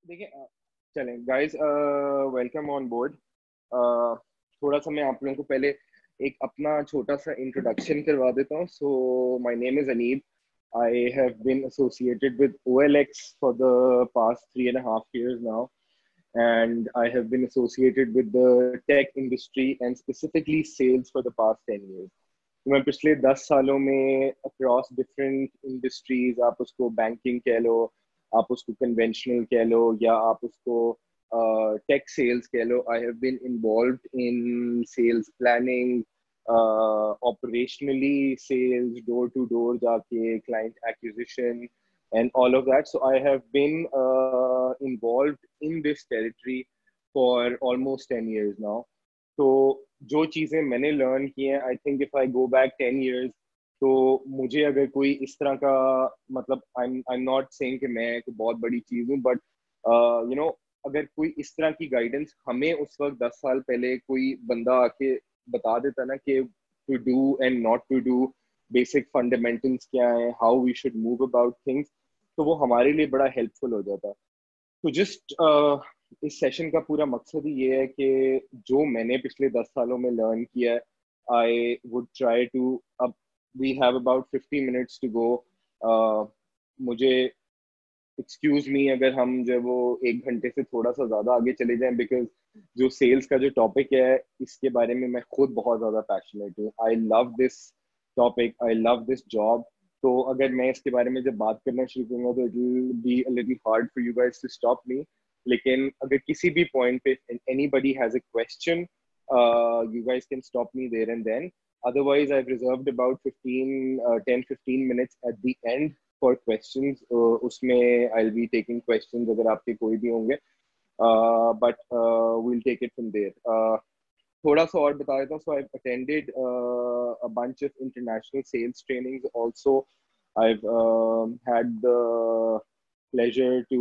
देखिए चलें guys, welcome on board. थोड़ा सा मैं आप लोगों को पहले एक अपना छोटा सा इंट्रोडक्शन करवा देता हूँ। So my name is Aneeb. I have been associated with OLX for the past 3.5 years now, and I have been associated with the tech industry and specifically sales for the past 10 years. तो मैं पिछले 10 सालों में across different industries, आप उसको banking कह लो, आप उसको कन्वेंशनल कह लो, या आप उसको टेक सेल्स कह लो, I have been involved in sales planning, operationally sales, door to door जाके client acquisition and all of that. So I have been involved in this territory for almost 10 years now. तो जो चीज़ें मैंने learn की हैं, I think if I go back 10 years, तो मुझे अगर कोई इस तरह का, मतलब आई एम नॉट सेइंग कि मैं एक बहुत बड़ी चीज़ हूँ, बट यू नो अगर कोई इस तरह की गाइडेंस हमें उस वक्त 10 साल पहले कोई बंदा आके बता देता ना कि to do and not to do, basic fundamentals क्या है, how we should move about things, तो वो हमारे लिए बड़ा हेल्पफुल हो जाता। तो जस्ट इस सेशन का पूरा मकसद ही ये है कि जो मैंने पिछले 10 सालों में लर्न किया है, आई वुड ट्राई टू, अब we have about 50 minutes to go. मुझे एक्सक्यूज मी अगर हम जो वो 1 घंटे से थोड़ा सा ज्यादा आगे चले जाएं, बिकॉज जो सेल्स का जो टॉपिक है इसके बारे में मैं खुद बहुत ज्यादा पैशनेट हूँ। I love this topic, I love this job. तो अगर मैं इसके बारे में जब बात करना शुरू करूंगा तो it will be a little hard for you guys to stop me. लेकिन अगर किसी भी पॉइंट पे anybody has a question, you guys can stop me there and then. Otherwise, I've reserved about 10-15 minutes at the end for questions. उसमें I'll be taking questions अगर आपके कोई भी होंगे, but we'll take it from there. थोड़ा सा और बता देता हूँ. So I've attended a bunch of international sales trainings also. I've had the pleasure to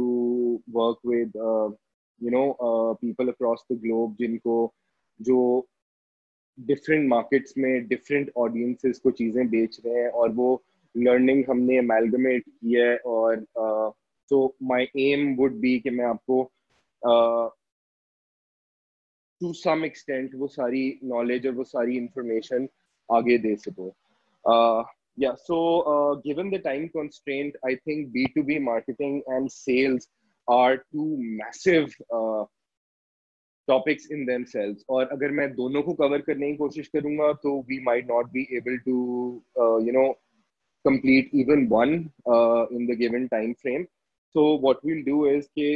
work with people across the globe जिनको जो डिफरेंट मार्केट्स में डिफरेंट ऑडियंसेस को चीज़ें बेच रहे हैं, और वो लर्निंग हमने अमेलगमेट की है। और so my aim would be कि मैं आपको टू सम एक्सटेंट वो सारी नॉलेज और वो सारी इंफॉर्मेशन आगे दे सकूं। Yeah, so given the time constraint, I think B2B marketing and sales are two massive topics in themselves, और अगर मैं दोनों को कवर करने की कोशिश करूंगा तो we might not be able to complete even one in the given time frame. So what we'll do is कि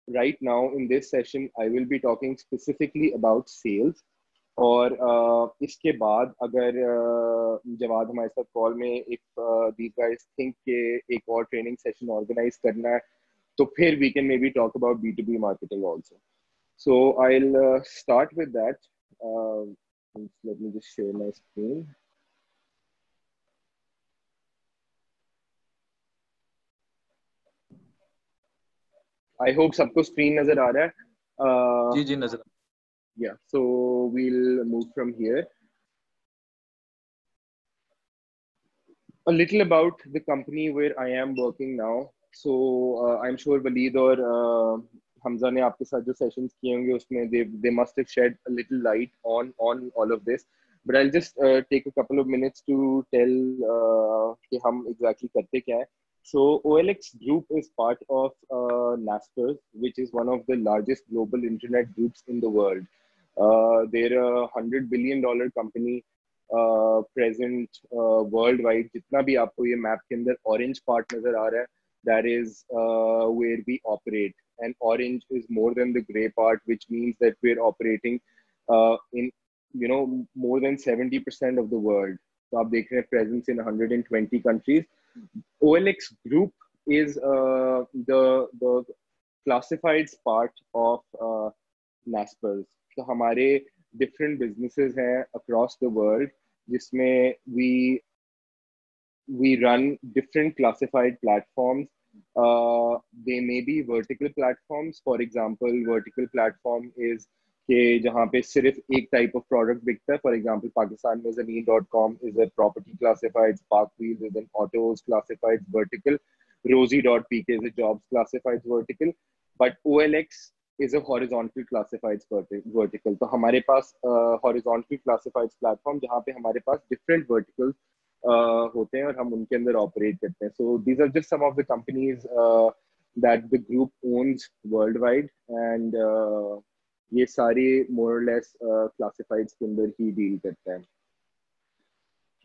right now in this session I will be talking specifically about sales, और इसके बाद अगर जवाद हमारे साथ call में, if these guys think कि एक और ट्रेनिंग सेशन ऑर्गेनाइज करना है, तो फिर we can maybe talk about B2B marketing also. So I'll start with that. Let me just share my screen. I hope सबको screen नजर आ रहा है. जी जी नजर. Yeah, so we'll move from here. A little about the company where I am working now. So I'm sure Waleed और Hamza ने आपके साथ जो sessions किए होंगे उसमें they must have shed a little light on all of this. But I'll just take a couple of minutes to tell कि हम exactly करते क्या है. So OLX Group is part of Naspers, which is one of the largest global internet groups in the world. They're a $100 billion company present worldwide. जितना भी आपको ये map के अंदर ऑरेंज पार्ट नजर आ रहा है, that is where we operate, and orange is more than the gray part, which means that we're operating in more than 70% of the world. So आप देख रहे हैं presence in 120 countries. OLX Group is the classifieds part of Naspers. तो हमारे different businesses हैं across the world, जिसमें we run different classified platforms. They may be vertical platforms. For example, vertical platform is कि जहाँ पे सिर्फ एक type of product बिकता है. फॉर एग्जांपल पाकिस्तान में ज़मीन.com is a property classified, Spark Wheels is an autos classified vertical. Rosie.pk is a jobs classifieds vertical, but OLX is a horizontal classifieds vertical. तो हमारे पास horizontal classifieds platform जहाँ पे हमारे पास different verticals होते हैं और हम उनके अंदर operate करते हैं. So these are just some of the companies that the group owns worldwide, and ये सारे more or less classifieds के अंदर ही deal करते हैं.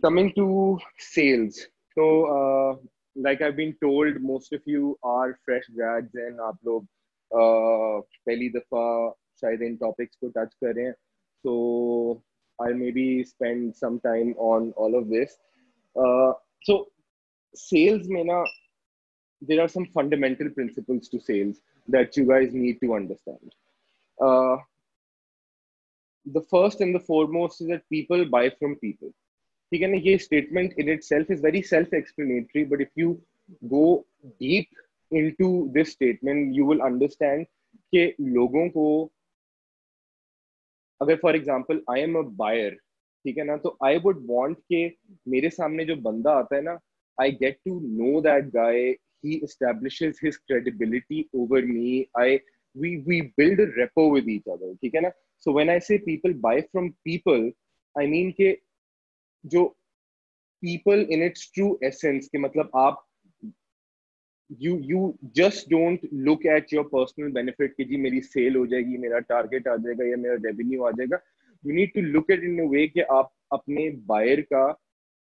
Coming to sales, so like I've been told, most of you are fresh grads and आप लोग पहली दफा शायद इन topics को touch कर रहे हैं. So I'll maybe spend some time on all of this. So sales में ना, there are some fundamental principles to sales that you guys need to understand. The first and the foremost is that people buy from people. ठीक है ना, ये statement in itself is very self-explanatory, but if you go deep into this statement, you will understand कि लोगों को, अगर for example I am a buyer, ठीक है ना, तो I would want कि मेरे सामने जो बंदा आता है ना, I get to know that guy, he establishes his credibility over me, we build a rapport with each other, ठीक है ना. So when I say people buy from people, I mean कि जो people in its true essence के मतलब आप you just don't look at your personal benefit कि जी मेरी सेल हो जाएगी, मेरा टारगेट आ जाएगा या मेरा रेवेन्यू आ जाएगा. You need to look at it in a way कि आप अपने बायर का,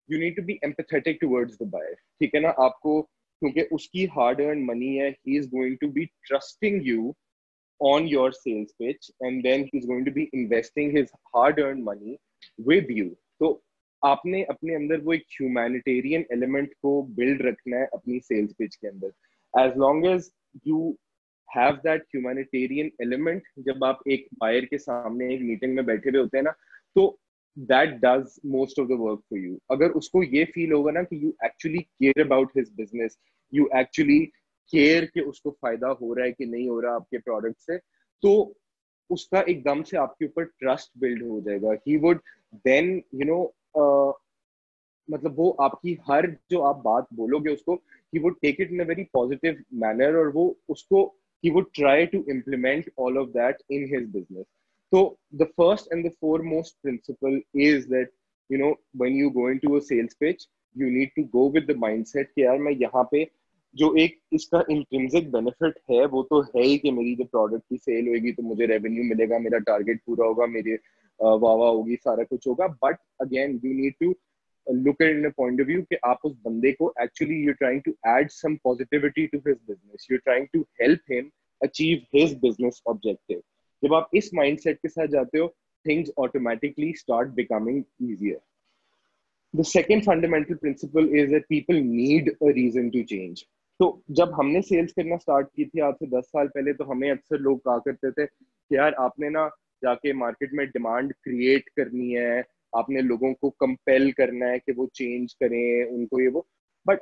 you need to be empathetic towards the buyer, ठीक है ना. आपको, क्योंकि उसकी hard earned money है, he is going to be trusting you on your sales pitch, and then he's going to be investing his hard earned money with you. तो आपने अपने अंदर वो एक ह्यूमैनिटेरियन एलिमेंट को बिल्ड रखना है अपनी सेल्स पिच के अंदर. As long as you have that humanitarian element, जब आप एक बायर के सामने एक मीटिंग में बैठे हुए होते हैं ना, तो that does most of the work for you. अगर उसको ये फील होगा ना कि you actually care about his business, you actually care कि उसको फायदा हो रहा है कि नहीं हो रहा आपके प्रोडक्ट से, तो उसका एकदम से आपके ऊपर ट्रस्ट बिल्ड हो जाएगा. ही वुड देन मतलब वो आपकी हर जो आप बात बोलोगे उसको, he would take it in a very positive manner, और वो उसको he would try to implement all of that in his business. So the first and the foremost principle is that, you know, when you go into a sales pitch, you need to go with the mindset कि यार मैं यहाँ पे जो एक इसका intrinsic benefit है वो तो है ही कि मेरी जो प्रोडक्ट की सेल होगी तो मुझे रेवेन्यू मिलेगा, मेरा टारगेट पूरा होगा, मेरे वाह वाह होगी, सारा कुछ होगा. But again you need to look at it in a point of view कि आप उस बंदे को actually you're trying to add some positivity to his business, you're trying to help him achieve his business objective. जब आप इस mindset के साथ जाते हो, things automatically start becoming easier. The second fundamental principle is that people need a reason to change. तो जब हमने सेल्स करना स्टार्ट की थी आज से 10 साल पहले, तो हमें अक्सर लोग कहा करते थे कि यार आपने ना जाके मार्केट में डिमांड क्रिएट करनी है, आपने लोगों को कंपेल करना है कि वो चेंज करें उनको ये वो. But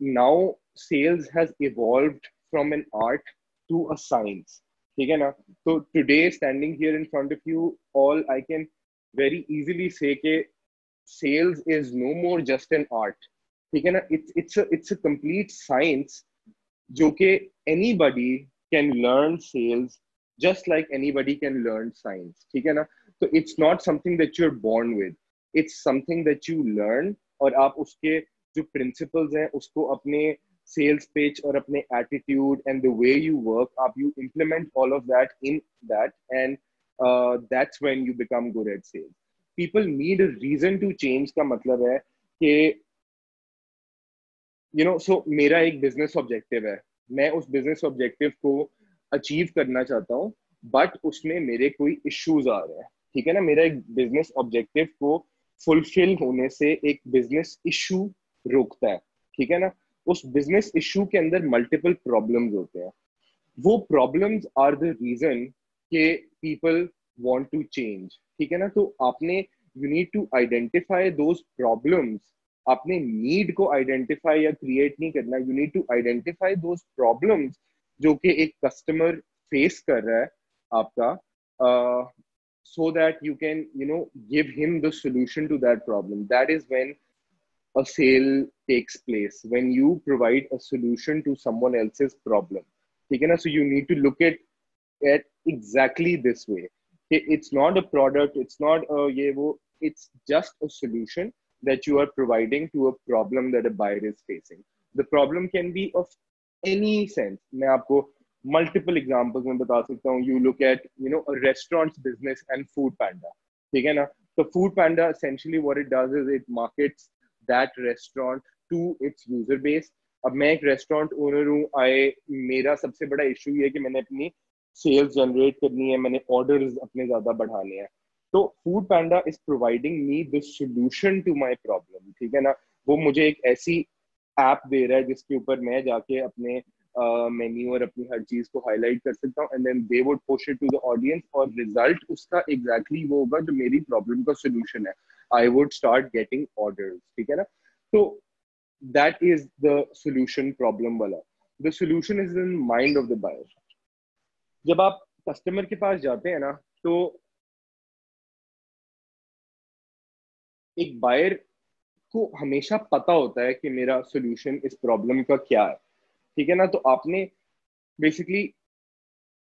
now sales has evolved from an art to a science, ठीक है ना. तो today standing here in front of you all, I can very easily say कि sales is no more just an art, ठीक है ना. It's a complete science जो कि anybody can learn sales just like anybody can learn science, ठीक है ना. तो it's not something that you're born with, it's something that you learn, और आप उसके जो principles हैं उसको अपने sales pitch और अपने attitude and the way you work, आप you implement all of that in that, and that's when you become good at sales. People need a reason to change का मतलब है कि you know, so मेरा एक business objective है, मैं उस business objective को achieve करना चाहता हूँ, but उसमें मेरे कोई issues आ रहे हैं, ठीक है ना. मेरा एक business objective को fulfill होने से एक business issue रोकता है, ठीक है ना. उस business issue के अंदर multiple problems होते हैं, वो problems are the reason कि people want to change, ठीक है ना. तो आपने you need to identify those problems, आपने need को identify या create नहीं करना, you need to identify those problems जो कि एक customer face कर रहा है आपका, so that you can, you know, give him the solution to that problem. That is when a sale takes place, when you provide a solution to someone else's problem. ठीक है ना? So you need to look at exactly this way. It's not a product, it's not a ये वो, it's just a solution that you are providing to a problem that a buyer is facing. The problem can be of any sense. मैं आपको multiple examples में बता सकता हूँ. You look at, you know, a restaurant's business and Food Panda. ठीक है ना? So Food Panda, essentially what it does is it markets that restaurant to its user base. अब मैं एक रेस्टोरेंट ओनर हूँ, मेरा सबसे बड़ा इशू ये है कि मैंने अपनी सेल्स जनरेट करनी है, मैंने ऑर्डर्स अपने ज्यादा बढ़ाने हैं. तो foodpanda is providing me the solution to my problem. ठीक है ना? वो मुझे एक ऐसी ऐप दे रहा है जिसके ऊपर मैं जाके अपने मेन्यू और अपनी हर चीज को हाईलाइट कर सकता हूँ, and then they would push it to the audience, और रिजल्ट उसका एग्जैक्टली वो होगा जो मेरी प्रॉब्लम का सोल्यूशन है. I would start getting orders. ठीक है ना? तो that is the solution problem वाला. The solution is in mind of the buyer. जब आप कस्टमर के पास जाते हैं ना, तो एक बायर को हमेशा पता होता है कि मेरा सोल्यूशन इस प्रॉब्लम का क्या है. ठीक है ना? तो आपने बेसिकली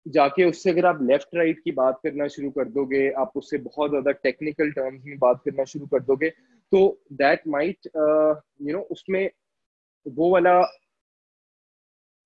जाके उससे अगर आप लेफ्ट राइट की बात करना शुरू कर दोगे, आप उससे बहुत ज्यादा टेक्निकल टर्म्स में बात करना शुरू कर दोगे, तो दैट माइट यू नो उसमें वो वाला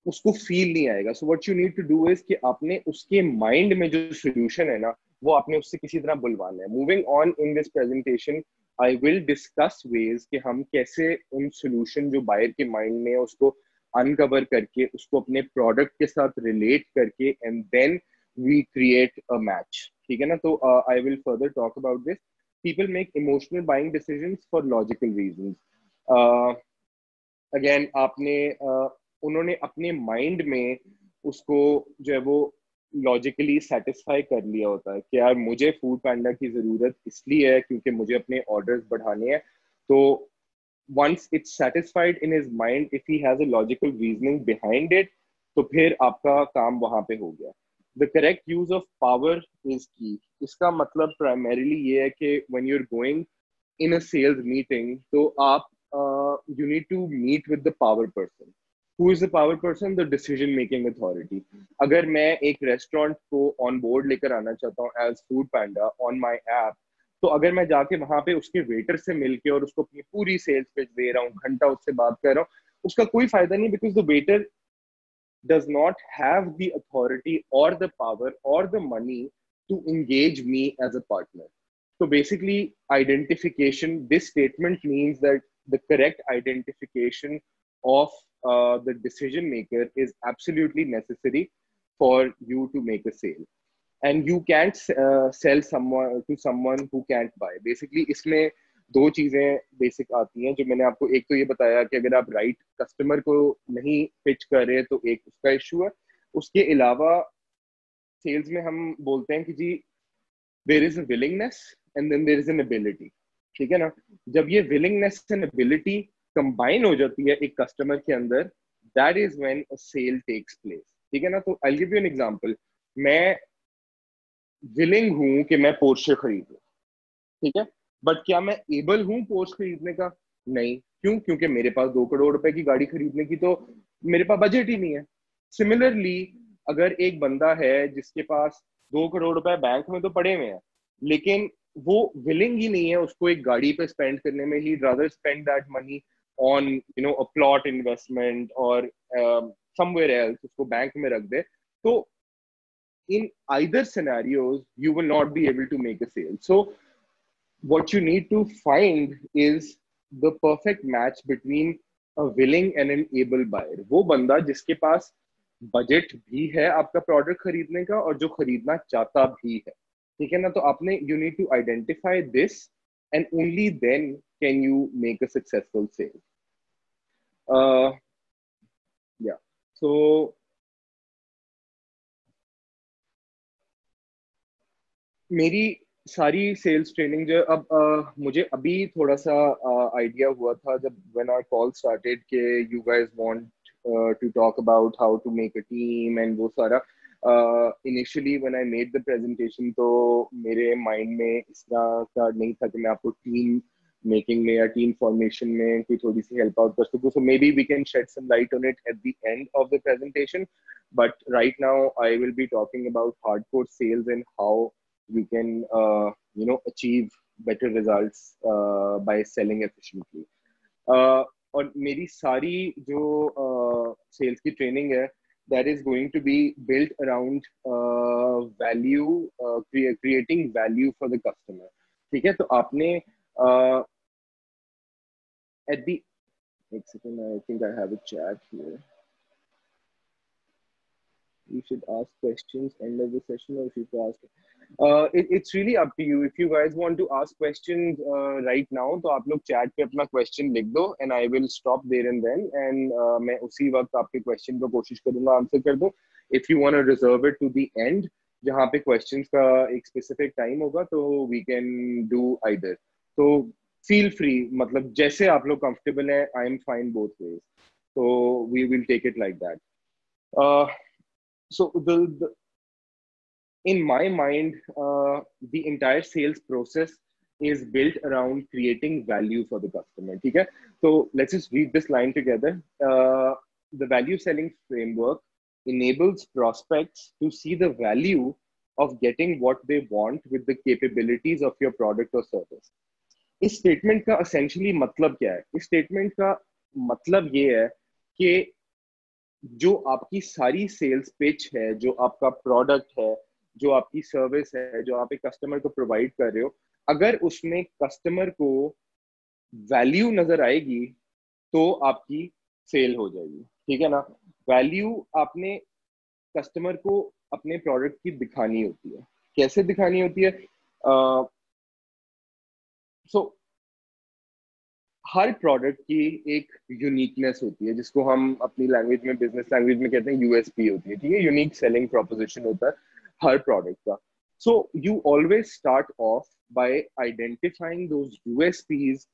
उसको फील नहीं आएगा. So what you need to do is कि आपने उसके माइंड में जो सोल्यूशन है ना, वो आपने उससे किसी तरह बुलवाना है. Moving on in this presentation, I will discuss ways कि हम कैसे उन सोल्यूशन जो बायर के माइंड में है उसको अनकवर करके उसको अपने प्रोडक्ट के साथ रिलेट करके, and then we create a match. ठीक है ना? तो I will further talk about this. People make emotional buying decisions for logical reasons. Again आपने उन्होंने अपने माइंड में उसको जो है वो लॉजिकली सेटिस्फाई कर लिया होता है कि यार मुझे फूड पैंडा की जरूरत इसलिए है क्योंकि मुझे अपने ऑर्डर्स बढ़ाने हैं. तो once it's satisfied in his mind, if he has a logical reasoning behind it, तो फिर आपका काम वहां पे हो गया. The correct use of power is key. इसका मतलब primarily ये है कि when you're going in a sales meeting, तो आप you need to meet with the power person. Who is the power person? The decision making authority. अगर मैं एक रेस्टोरेंट को ऑन बोर्ड लेकर आना चाहता हूँ as foodpanda on my app, तो अगर मैं जाके वहां पे उसके वेटर से मिलके और उसको अपनी पूरी सेल्स पिच दे रहा हूँ, घंटा उससे बात कर रहा हूँ, उसका कोई फायदा नहीं, because the waiter does not have the authority or the power or the money to engage me as a partner. So basically, identification, this statement means that the correct identification of the decision maker is absolutely necessary for you to make a sale. And you can't sell someone to someone who can't buy. Basically, इसमें दो चीजें basic आती हैं जो मैंने आपको, एक तो ये बताया कि अगर आप राइट कस्टमर को नहीं पिच कर रहे तो एक उसका इशू है. उसके अलावा सेल्स में हम बोलते हैं कि जी there is a willingness and then there is an ability. ठीक है ना? जब ये विलिंगनेस एंड एबिलिटी कंबाइन हो जाती है एक कस्टमर के अंदर, that is when a sale tax place. ठीक है ना? तो I give you an example. मैं विलिंग हूं कि मैं पोर्शे खरीद लूं. ठीक है? बट क्या मैं एबल हूं पोर्श खरीदने का? नहीं. क्यों? क्योंकि मेरे पास 2 करोड़ रुपए की गाड़ी खरीदने की तो मेरे पास बजट ही नहीं है. सिमिलरली, अगर एक बंदा है जिसके पास 2 करोड़ रुपए बैंक में तो पड़े हुए हैं, लेकिन वो विलिंग ही नहीं है उसको एक गाड़ी पे स्पेंड करने में, he rather spend that money on you know a plot investment और समवेयर एल्स, उसको बैंक में रख दे, तो in either scenarios you will not be able to make a sale. So what you need to find is the perfect match between a willing and an able buyer. वो बंदा जिसके पास budget भी है आपका product खरीदने का और जो खरीदना चाहता भी है. ठीक है ना? तो आपने you need to identify this and only then can you make a successful sale. Yeah. So मेरी सारी सेल्स ट्रेनिंग जो अब मुझे अभी थोड़ा सा आइडिया हुआ था जब व्हेन आवर कॉल स्टार्टेड के you guys want to talk about how to make a team and वो सारा. Initially when I made the presentation तो मेरे माइंड में इस तरह का नहीं था कि मैं आपको टीम मेकिंग में या टीम फॉर्मेशन में कोई थोड़ी सी हेल्प आउट कर सकूं, so maybe we can shed some light on it at the end of the presentation. But right now I will be talking about hardcore sales and how we can achieve better results by selling efficiently. और मेरी सारी जो sales की training है that is going to be built around value, creating value for the customer. ठीक है, तो आपने at the एक second, I think I have a chat here. You should ask questions end of the session, or if you ask it's really up to you. If you guys want to ask questions right now, तो आप लोग chat पे अपना question लिख दो and I will stop there and then, and मैं उसी वक्त आपके question को कोशिश करूंगा आंसर कर दूं. If you want to reserve it to the end जहाँ पे questions का एक specific time होगा, तो we can do either. So feel free, मतलब जैसे आप लोग comfortable हैं, I am fine both ways. So we will take it like that. So in my mind, the entire sales process is built around creating value for the customer. ठीक है, so let's just read this line together. The value selling framework enables prospects to see the value of getting what they want with the capabilities of your product or service. इस statement का essentially मतलब क्या है? इस statement का मतलब ये है कि जो आपकी सारी सेल्स पिच है, जो आपका प्रोडक्ट है, जो आपकी सर्विस है, जो आप एक कस्टमर को प्रोवाइड कर रहे हो, अगर उसमें कस्टमर को वैल्यू नजर आएगी तो आपकी सेल हो जाएगी. ठीक है ना? वैल्यू आपने कस्टमर को अपने प्रोडक्ट की दिखानी होती है. कैसे दिखानी होती है? सो हर प्रोडक्ट की एक यूनिकनेस होती है, जिसको हम अपनी लैंग्वेज में, बिजनेस लैंग्वेज में कहते हैं यूएसपी होती है. ठीक है, यूनिक सेलिंग प्रोपोजिशन होता है हर प्रोडक्ट का. So you always start of bye identifying those USPs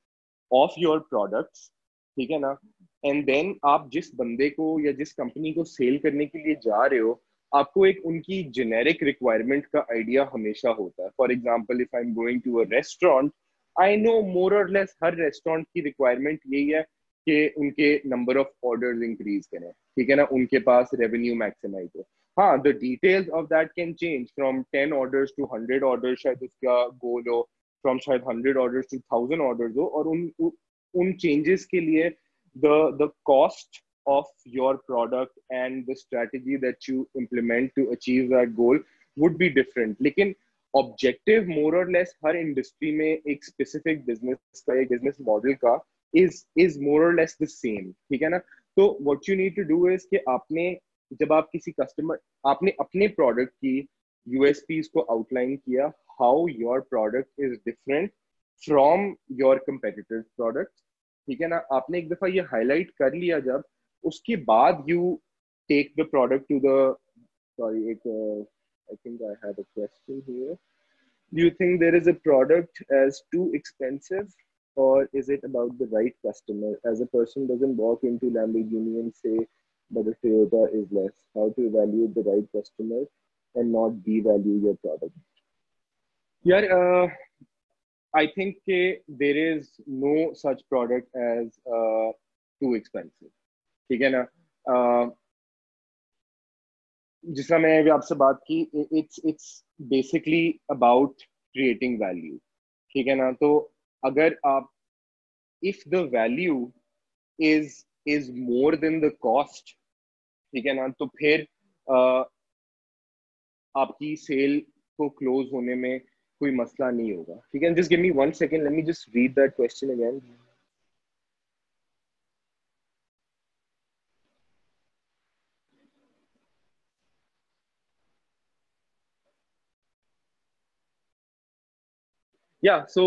of your products. ठीक है ना? एंड देन आप जिस बंदे को या जिस कंपनी को सेल करने के लिए जा रहे हो, आपको एक उनकी जेनेरिक रिक्वायरमेंट का आइडिया हमेशा होता है. For example, if I am going to a restaurant, I know more और लेस हर रेस्टोरेंट की रिक्वायरमेंट यही है कि उनके नंबर ऑफ ऑर्डर्स इंक्रीज करें. ठीक है ना? उनके पास रेवेन्यू मैक्सिमाइज हो. हाँ, the details of that can change from 10 orders to 100 orders, शायद उसका गोल हो. फ्रॉम शायद 100 ऑर्डर्स टू 1000 ऑर्डर्स हो. और उन चेंजेस के लिए the cost of your product and the strategy that you implement to achieve that goal would be different. लेकिन ऑब्जेक्टिव मोर और लेस हर इंडस्ट्री में एक स्पेसिफिक बिजनेस का, एक बिजनेस मॉडल का इज मोर और लेस द सेम. ठीक है ना? तो what you need to do is कि आपने, जब आप किसी कस्टमर, आपने अपने प्रोडक्ट की यूएसपीज को आउटलाइन किया, how your product is different from your competitors product. ठीक है ना? आपने एक दफा ये हाईलाइट कर लिया, जब उसके बाद you take the product to the, sorry, एक I think I had a question here. Do you think there is a product as too expensive, or is it about the right customer? As a person doesn't walk into Lamborghini and say, but the Toyota is less. How to evaluate the right customer and not devalue your product? Yeah, I think there is no such product as too expensive. ठीक है ना? जिसका मैं अभी आपसे बात की, it's basically about creating value. ठीक है ना? तो अगर आप, if the value is more than the cost, ठीक है ना, तो फिर आपकी सेल को क्लोज होने में कोई मसला नहीं होगा. ठीक है? Just give me 1 second, let me just read that question again. Yeah, so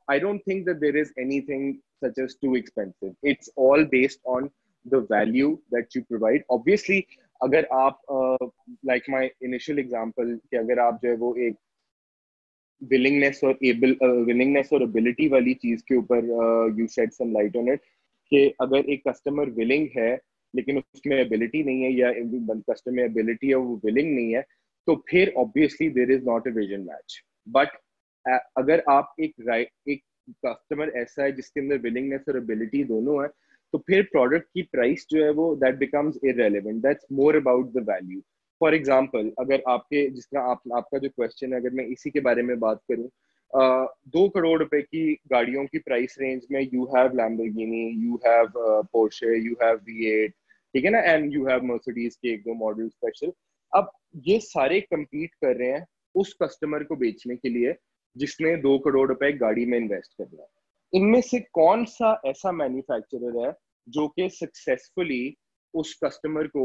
I don't think that there is anything such as too expensive. It's all based on the value that you provide. Obviously, अगर आप like my initial example, कि अगर आप जो है वो एक willingness और ability वाली चीज के ऊपर you shed some light on it, कि अगर एक कस्टमर willing है लेकिन उसमें ability नहीं है, या कस्टमर में ability है वो willing नहीं है, तो फिर obviously there is not a vision match. But अगर आप एक कस्टमर ऐसा है जिसके अंदर विलिंगनेस और एबिलिटी दोनों है, तो फिर प्रोडक्ट की प्राइस जो है वो that becomes irrelevant, that's more about the value. For example, अगर आपके जिस तरह आपका जो क्वेश्चन है, अगर मैं इसी के बारे में बात करूं, 2 करोड़ रुपए की गाड़ियों की प्राइस रेंज में you have Lamborghini, you have Porsche, you have V8, ठीक है ना, एंड यू हैव मर्सिडीज के 1-2 मॉडल स्पेशल। अब ये सारे compete कर रहे हैं उस कस्टमर को बेचने के लिए जिसने 2 करोड़ रुपए गाड़ी में इन्वेस्ट करना है। इनमें से कौन सा ऐसा मैन्युफैक्चरर है जो कि सक्सेसफुली उस कस्टमर को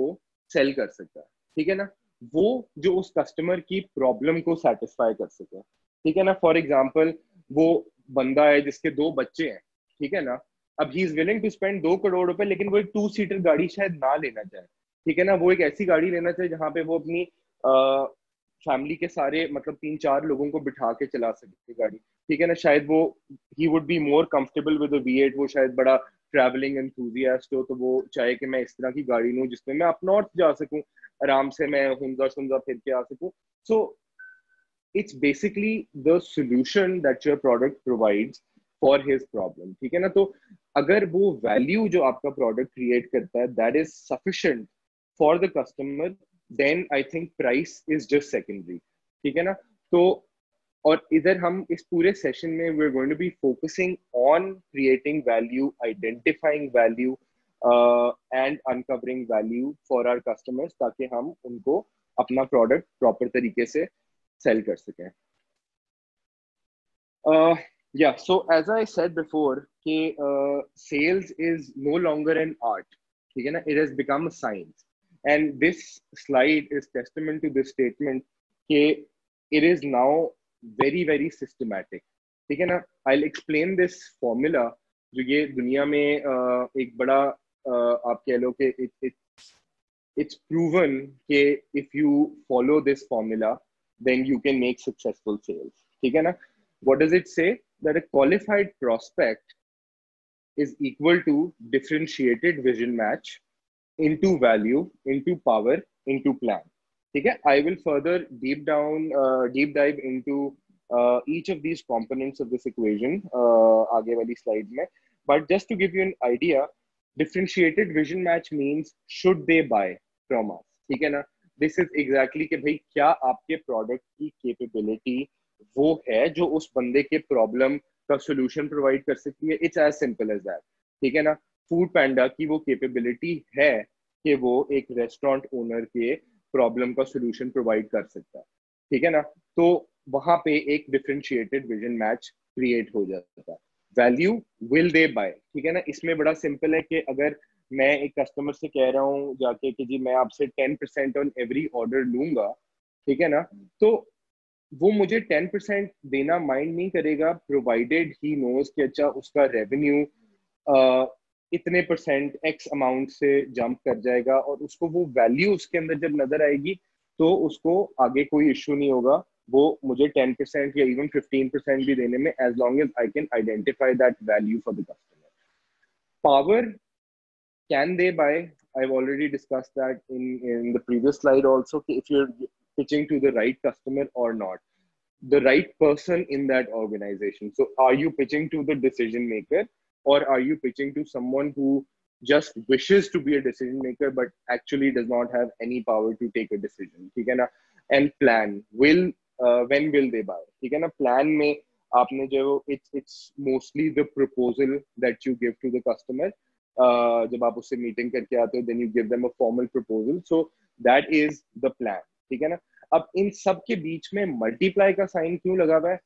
सेल कर सकता है, ठीक है ना, वो जो उस कस्टमर की प्रॉब्लम को सेटिस्फाई कर सके, ठीक है ना। फॉर एग्जाम्पल, वो बंदा है जिसके 2 बच्चे हैं, ठीक है ना, अब he is willing to spend 2 crore रुपए, लेकिन वो एक 2 सीटर गाड़ी शायद ना लेना चाहे, ठीक है ना, वो एक ऐसी गाड़ी लेना चाहिए जहां पे वो अपनी फैमिली के सारे मतलब 3-4 लोगों को बिठा के चला सके गाड़ी, ठीक है ना। शायद वो he would be more comfortable with V8, वो शायद बड़ा ट्रैवलिंग एंथुजियास्ट हो, तो वो चाहे कि मैं इस तरह की गाड़ी लूं जिसमें मैं अप नॉर्थ जा सकूं, आराम से मैं हुंजा शुंजा फिर के आ सकूं। So it's basically the solution that your product provides for his problem, ठीक है ना। तो अगर वो वैल्यू जो आपका प्रोडक्ट क्रिएट करता है that is sufficient for the customer, then I think price is just secondary, ठीक है ना। तो और इधर हम इस पूरे सेशन में we are going to be focusing on creating value, identifying value and uncovering value for our customers, ताकि हम उनको अपना प्रोडक्ट प्रॉपर तरीके से सेल कर सकें। Yeah, so as I said before, कि sales is no longer an art, ठीक है ना, it has become a science, and this slide is testament to this statement कि it is now very very systematic, ठीक है ना। I'll explain this formula जो ये दुनिया में एक बड़ा आप कह लो कि it's proven कि if you follow this formula then you can make successful sales, ठीक है ना। What does it say? That a qualified prospect is equal to differentiated vision match into value, into power, into plan, ठीक है। I will further deep dive into each of these components of this equation आगे वाली slide में, but just to give you an idea, differentiated vision match means should they buy from us, ठीक है ना। This is exactly कि भाई क्या आपके प्रोडक्ट की कैपेबिलिटी वो है जो उस बंदे के प्रॉब्लम का सोल्यूशन प्रोवाइड कर सकती है। It's as simple as that, ठीक है ना। फूड पैंडा की वो कैपेबिलिटी है कि वो एक रेस्टोरेंट ओनर के प्रॉब्लम का सोल्यूशन प्रोवाइड कर सकता है, ठीक है ना। तो वहां पे एक डिफरेंशिएटेड विजन मैच क्रिएट हो जाता है। वैल्यू, विल दे बाय, ठीक है ना। इसमें बड़ा सिंपल है कि अगर मैं एक कस्टमर से कह रहा हूँ जाके कि जी मैं आपसे 10% ऑन एवरी ऑर्डर लूंगा, ठीक है ना, तो वो मुझे 10% देना माइंड नहीं करेगा, प्रोवाइडेड ही नोज कि अच्छा उसका रेवेन्यू इतने परसेंट एक्स अमाउंट से जंप कर जाएगा, और उसको वो वैल्यू उसके अंदर जब नजर आएगी तो उसको आगे कोई इश्यू नहीं होगा, वो मुझे 10% या इवन 15% भी देने में, as long as I can identify that value for the customer. Power, can they buy? I've already discussed that in the previous slide also, if you're pitching to the right customer or not, the right person in that organization. So are you pitching to the decision maker, or are you pitching to someone who just wishes to be a decision maker but actually does not have any power to take a decision, ठीक है ना। And plan, will when will they buy, ठीक है ना। plan में आपने जो it's mostly the proposal that you give to the customer, जब आप उससे मीटिंग करके आते हो, then you give them a formal proposal, so that is the plan, ठीक है ना। अब इन सब के बीच में मल्टीप्लाई का साइन क्यों लगा हुआ है,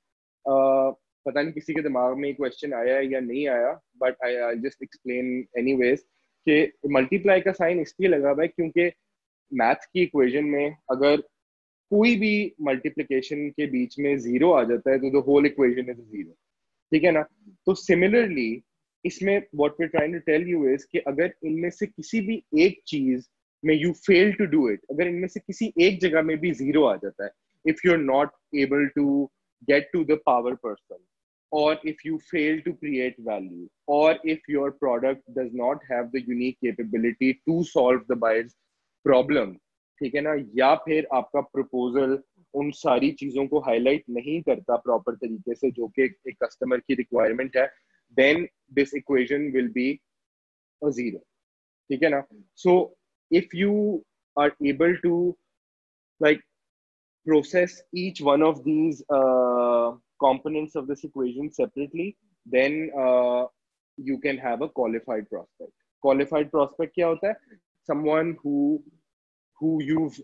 पता नहीं किसी के दिमाग में क्वेश्चन आया है या नहीं आया, but I just explain anyways कि मल्टीप्लाई का साइन इसलिए लगा हुआ है क्योंकि मैथ की इक्वेशन में अगर कोई भी मल्टीप्लिकेशन के बीच में जीरो आ जाता है तो the whole equation is zero, ठीक है ना। तो सिमिलरली इसमें what we trying to tell you is कि अगर इनमें से किसी भी एक चीज में you fail to do it, अगर इनमें से किसी एक जगह में भी जीरो आ जाता है, if you are not able to get to the power person, or if you fail to create value, or if your product does not have the unique capability to solve the buyer's problem, ठीक है ना, या फिर आपका proposal उन सारी चीजों को हाईलाइट नहीं करता प्रॉपर तरीके से जो कि एक कस्टमर की रिक्वायरमेंट है, then this equation will be a zero. ठीक है ना? So if you are able to like process each one of these components of this equation separately, then you can have a qualified prospect. Qualified prospect क्या होता है? Someone who you've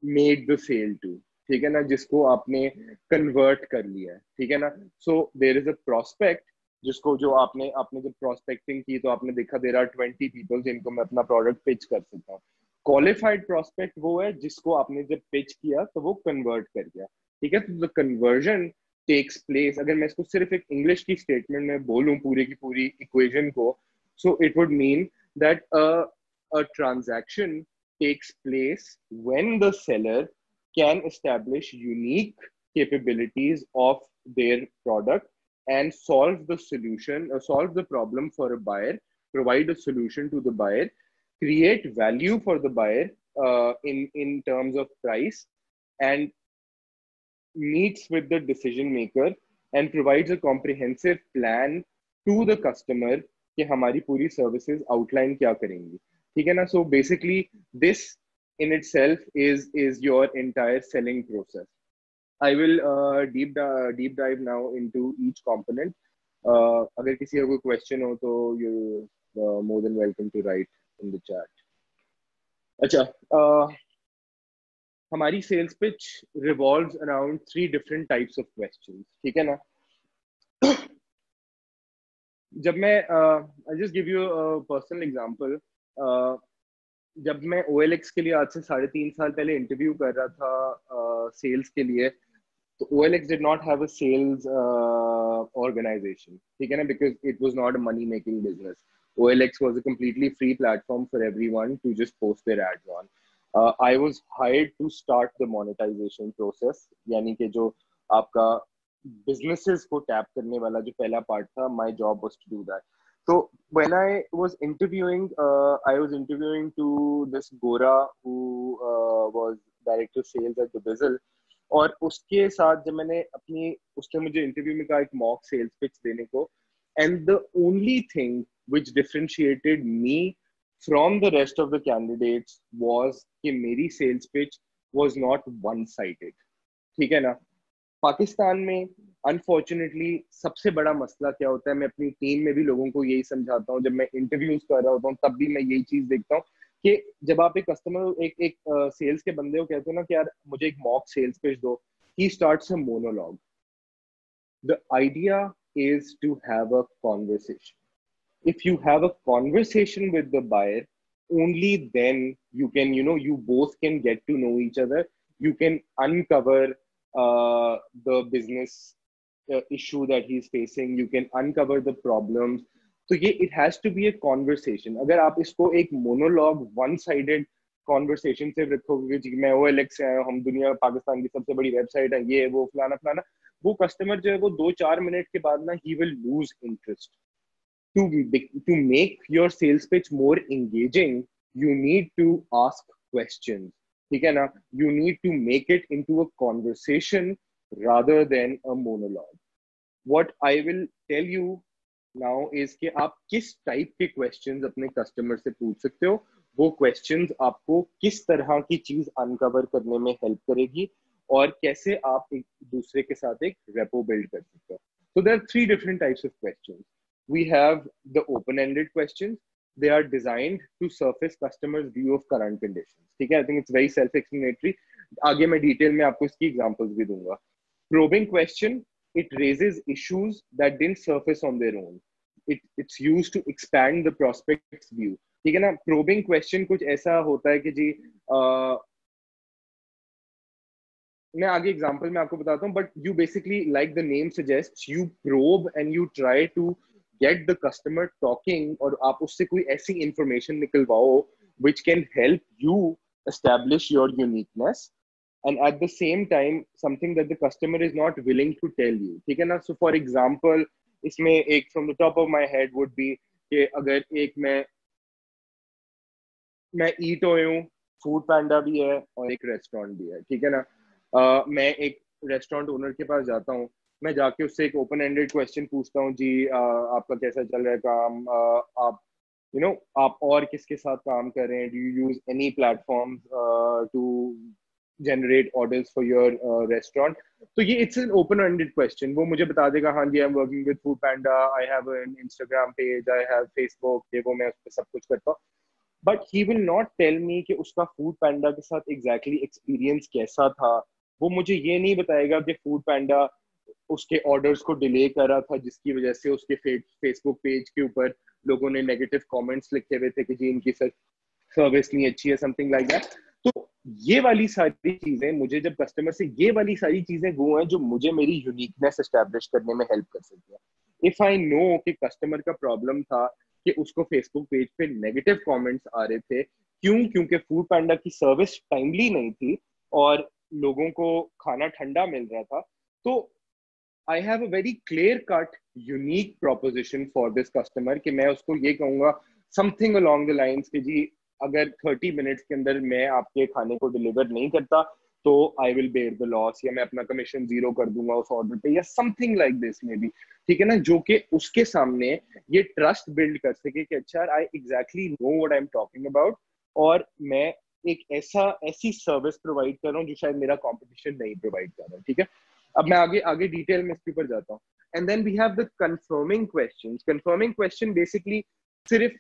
made the sale to. ठीक है ना? जिसको आपने convert कर लिया है. ठीक है ना? So there is a prospect जिसको जो आपने आपने जब prospecting की तो आपने देखा there are 20 people जिनको मैं अपना product pitch कर सकता हूँ. क्वालिफाइड प्रोस्पेक्ट वो है जिसको आपने जब पिच किया तो वो कन्वर्ट कर गया. ठीक है? तो द कन्वर्जन टेक्स प्लेस. अगर मैं इसको सिर्फ एक इंग्लिश की स्टेटमेंट में बोलूं पूरी की पूरी इक्वेशन को, so it would mean that a transaction takes place when the seller can establish unique capabilities of their product and solve the problem for a buyer, provide a solution to the buyer, create value for the buyer in terms of price, and meets with the decision maker and provides a comprehensive plan to the customer कि हमारी पूरी services outline क्या करेंगी. ठीक है ना? So basically this in itself is your entire selling process. I will deep dive now into each component. अगर किसी का कोई question हो तो you more than welcome to write in the chat. अच्छा, हमारी sales pitch revolves around 3 different types of questions. ठीक है ना? जब मैं I just give you personal example. जब मैं OLX के लिए आज से 3.5 साल पहले इंटरव्यू कर रहा था सेल्स के लिए, तो OLX did not have a sales organization. ठीक है ना? Because it was not a money making business. OLX was a completely free platform for everyone to just post their ads on. I was hired to start the monetization process, यानी कि जो आपका businesses को tap करने वाला जो पहला part था, my job was to do that. So when I was interviewing to this Gora who was director of sales at the Bizzle. और उसके साथ जब मैंने उसने मुझे इंटरव्यू में कहा एक मॉक सेल्स पिच देने को, and the only thing which differentiated me from the rest of the candidates was कि मेरी sales pitch was not one sided. ठीक है ना? पाकिस्तान में अनफॉर्चुनेटली सबसे बड़ा मसला क्या होता है, मैं अपनी टीम में भी लोगों को यही समझाता हूँ, जब मैं इंटरव्यूज कर रहा होता हूँ तब भी मैं यही चीज देखता हूँ कि जब आप एक कस्टमर एक सेल्स के बंदे को कहते हो ना कि यार मुझे एक मॉक सेल्स पिच दो, he starts a monologue. The idea is to have a conversation. if you have a conversation with the buyer, only then you can, you both can get to know each other. You can uncover the business issue that he's facing. You can uncover the problems. तो ये it has to be a conversation. अगर आप इसको एक monologue one sided conversation से रखोगे कि मैं OLX से आया हूँ, हम दुनिया पाकिस्तान की सबसे बड़ी वेबसाइट है, ये वो फलाना फलाना, वो कस्टमर जो है वो 2-4 मिनट के बाद ना he will lose interest. To make your sales pitch more engaging, you need to ask questions. ठीक है ना? You need to make it into a conversation rather than a monologue. What I will tell you now is कि आप किस type के questions अपने customer से पूछ सकते हो. वो questions आपको किस तरह की चीज अनकवर करने में हेल्प करेगी और कैसे आप एक दूसरे के साथ एक रेपो बिल्ड कर सकते हो. So there are 3 different types of questions. We have the open-ended questions. They are designed to surface customers' view of current conditions. ठीक है? I think it's very self-explanatory. आगे मैं डिटेल में आपको इसकी एग्जांपल्स भी दूंगा. Probing question, it raises issues that didn't surface on their own. It's used to expand the prospect's view. ठीक है ना? Probing question कुछ ऐसा होता है कि जी मैं आगे एग्जांपल में आपको बताता हूँ, but you basically like the name suggest, you probe and you try to get the customer talking और आप उससे कोई ऐसी information निकलवाओ which can help you establish your uniqueness and at the same time something that the customer is not willing to tell you. ठीक है ना? So for example इसमें एक from the top of my head would be कि अगर एक मैं eat हूँ, फूड पैंडा भी है और एक रेस्टोरेंट भी है. ठीक है ना? मैं एक रेस्टोरेंट ओनर के पास जाता हूँ, मैं जाके उससे एक ओपन एंडेड क्वेश्चन पूछता हूँ, जी आपका कैसा चल रहा है काम, आप आप और किसके साथ काम कर रहे हैं, do you use any platform to generate orders for your restaurant. तो ये it's an open ended question, वो मुझे बता देगा हाँ जी I am working with Foodpanda, I have an Instagram page, I have Facebook, ये वो मैं उस पर सब कुछ करता हूँ। But he will not tell me कि उसका फूड पैंडा के साथ एग्जैक्टली एक्सपीरियंस कैसा था। वो मुझे ये नहीं बताएगा कि फूड पैंडा उसके ऑर्डर्स को डिले कर रहा था, जिसकी वजह से उसके फेसबुक पेज के ऊपर लोगों ने नेगेटिव कमेंट्स लिखे हुए थे कि जी इनकी सर्विस नहीं अच्छी है, समथिंग लाइक दैट। तो ये वाली सारी चीजें मुझे, जब कस्टमर से ये वाली सारी चीजें वो हैं जो मुझे मेरी यूनिकनेस एस्टेब्लिश करने में हेल्प कर सकती है। इफ आई नो कि कस्टमर का प्रॉब्लम था कि उसको फेसबुक पेज पे नेगेटिव कमेंट्स आ रहे थे, क्यों? क्योंकि फूड पैंडा की सर्विस टाइमली नहीं थी और लोगों को खाना ठंडा मिल रहा था। तो आई have a very clear cut unique proposition for this customer कि मैं उसको ये कहूंगा समथिंग अलोंग द लाइंस कि जी अगर 30 मिनट्स के अंदर मैं आपके खाने को डिलीवर नहीं करता तो I will bear the loss, या मैं अपना कमीशन जीरो कर दूंगा उस ऑर्डर पे, या something like this may be. ठीक है ना, जो कि उसके सामने ये ट्रस्ट बिल्ड कर सके कि अच्छा आई exactly know what I am talking about, और मैं एक ऐसी सर्विस प्रोवाइड कर रहा हूँ जो शायद मेरा कॉम्पिटिशन नहीं प्रोवाइड कर रहा है। ठीक है, अब मैं आगे आगे डिटेल में इसके ऊपर जाता हूँ। And then we have the confirming question. Confirming question basically सिर्फ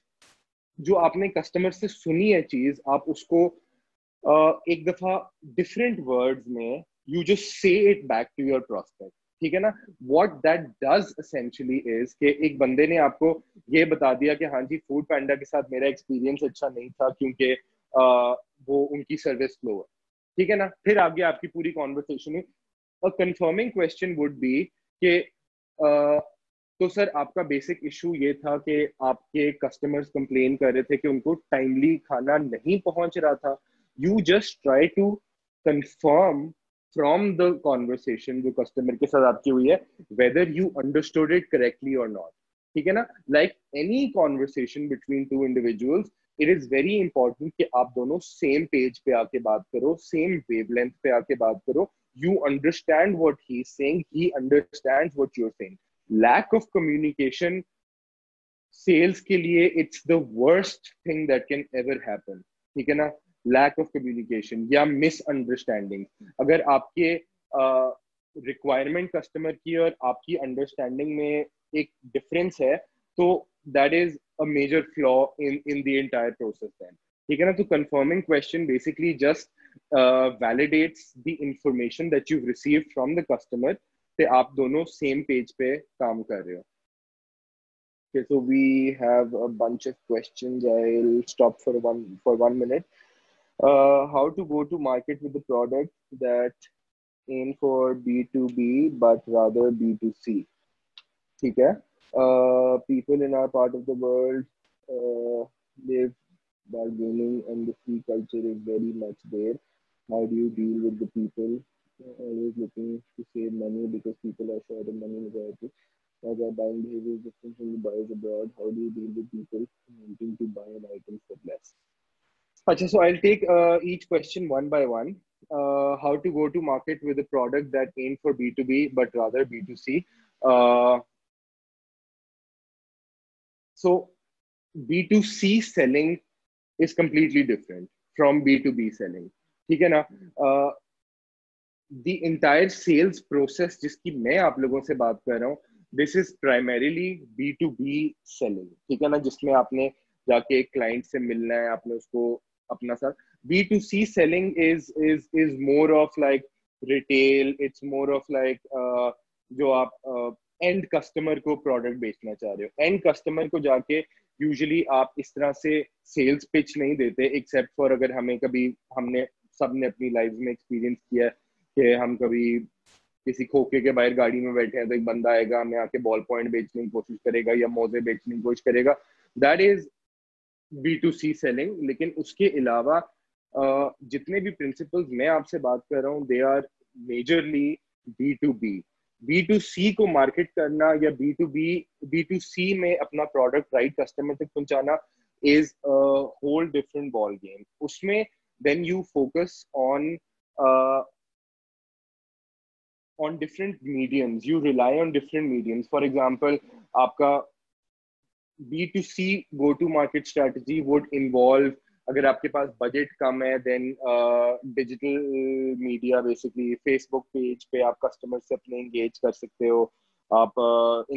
जो आपने कस्टमर से सुनी है चीज, आप उसको एक दफा डिफरेंट वर्ड्स में you just say it back to your prospect. ठीक है ना, what that does essentially is कि एक बंदे ने आपको ये बता दिया कि हाँ जी फूड पैंडा के साथ मेरा एक्सपीरियंस अच्छा नहीं था क्योंकि वो उनकी सर्विस स्लो है। ठीक है ना, फिर आगे आपकी पूरी कॉन्वर्सेशन है। अ कंफर्मिंग क्वेश्चन वुड बी कि तो सर आपका बेसिक इशू ये था कि आपके कस्टमर्स कंप्लेन कर रहे थे कि उनको टाइमली खाना नहीं पहुंच रहा था। You just try to confirm from the conversation जो कस्टमर के साथ आपकी हुई है whether you understood it correctly or not. ठीक है ना, like any conversation between two individuals, it is very important कि आप दोनों सेम पेज पे आके बात करो, सेम वेवलेंथ पे आके बात करो। You understand what he's saying, he understands what you're saying. Lack of communication sales के लिए it's the worst thing that can ever happen. ठीक है ना, लैक ऑफ कम्युनिकेशन या मिसअंडरस्टैंडिंग। अगर आपके रिक्वायरमेंट कस्टमर की और आपकी अंडरस्टैंडिंग में एक डिफरेंस है तो that is a major flaw in the entire process then. ठीक है ना, तो confirming question basically just validates the information that you receive from the customer कि आप दोनों सेम पेज पे काम कर रहे हो। Okay, so we have a bunch of questions. I'll stop for 1 minute. How to go to market with the product that aim for B2B but rather B2C. ठीक है? People in our part of the world live bargaining and the free culture is very much there. How do you deal with the people always looking to save money because people are short of money majority? As our buying behavior is different from the buyers abroad, how do you deal with people wanting to buy an item for less? Achha, so I'll take each question one by one. How to go to market with a product that aimed for B2B but rather B2C. Uh, so B2C selling is completely different from B2B selling. ठीक है ना? The entire sales process जिसकी मैं आप लोगों से बात कर रहा हूँ, this is primarily B2B selling. ठीक है ना, जिसमें आपने जाके एक क्लाइंट से मिलना है, आपने उसको अपना साथ। B2C selling is more of like retail, it's more of like जो आप एंड कस्टमर को प्रोडक्ट बेचना चाह रहे हो। एंड कस्टमर को जाके यूजुअली आप इस तरह से सेल्स पिच नहीं देते, एक्सेप्ट फॉर अगर हमें कभी, हमने सबने अपनी लाइफ में एक्सपीरियंस किया है कि हम कभी किसी खोखे के बाहर गाड़ी में बैठे हैं तो एक बंदा आएगा, हमें आके बॉल पॉइंट बेचने की कोशिश करेगा या मोजे बेचने की कोशिश करेगा। That is B2C selling. लेकिन उसके अलावा जितने भी प्रिंसिपल्स मैं आपसे बात कर रहा हूँ they are majorly B2B। B2C को मार्केट करना या B2C में अपना प्रोडक्ट राइट कस्टमर तक पहुंचाना is whole different ball game. उसमें then you focus on on different mediums. You rely on different mediums. For example, आपका B2C go to market strategy would involve, अगर आपके पास बजट कम है, then digital media, basically Facebook page पे आप customer से अपने engage कर सकते हो, आप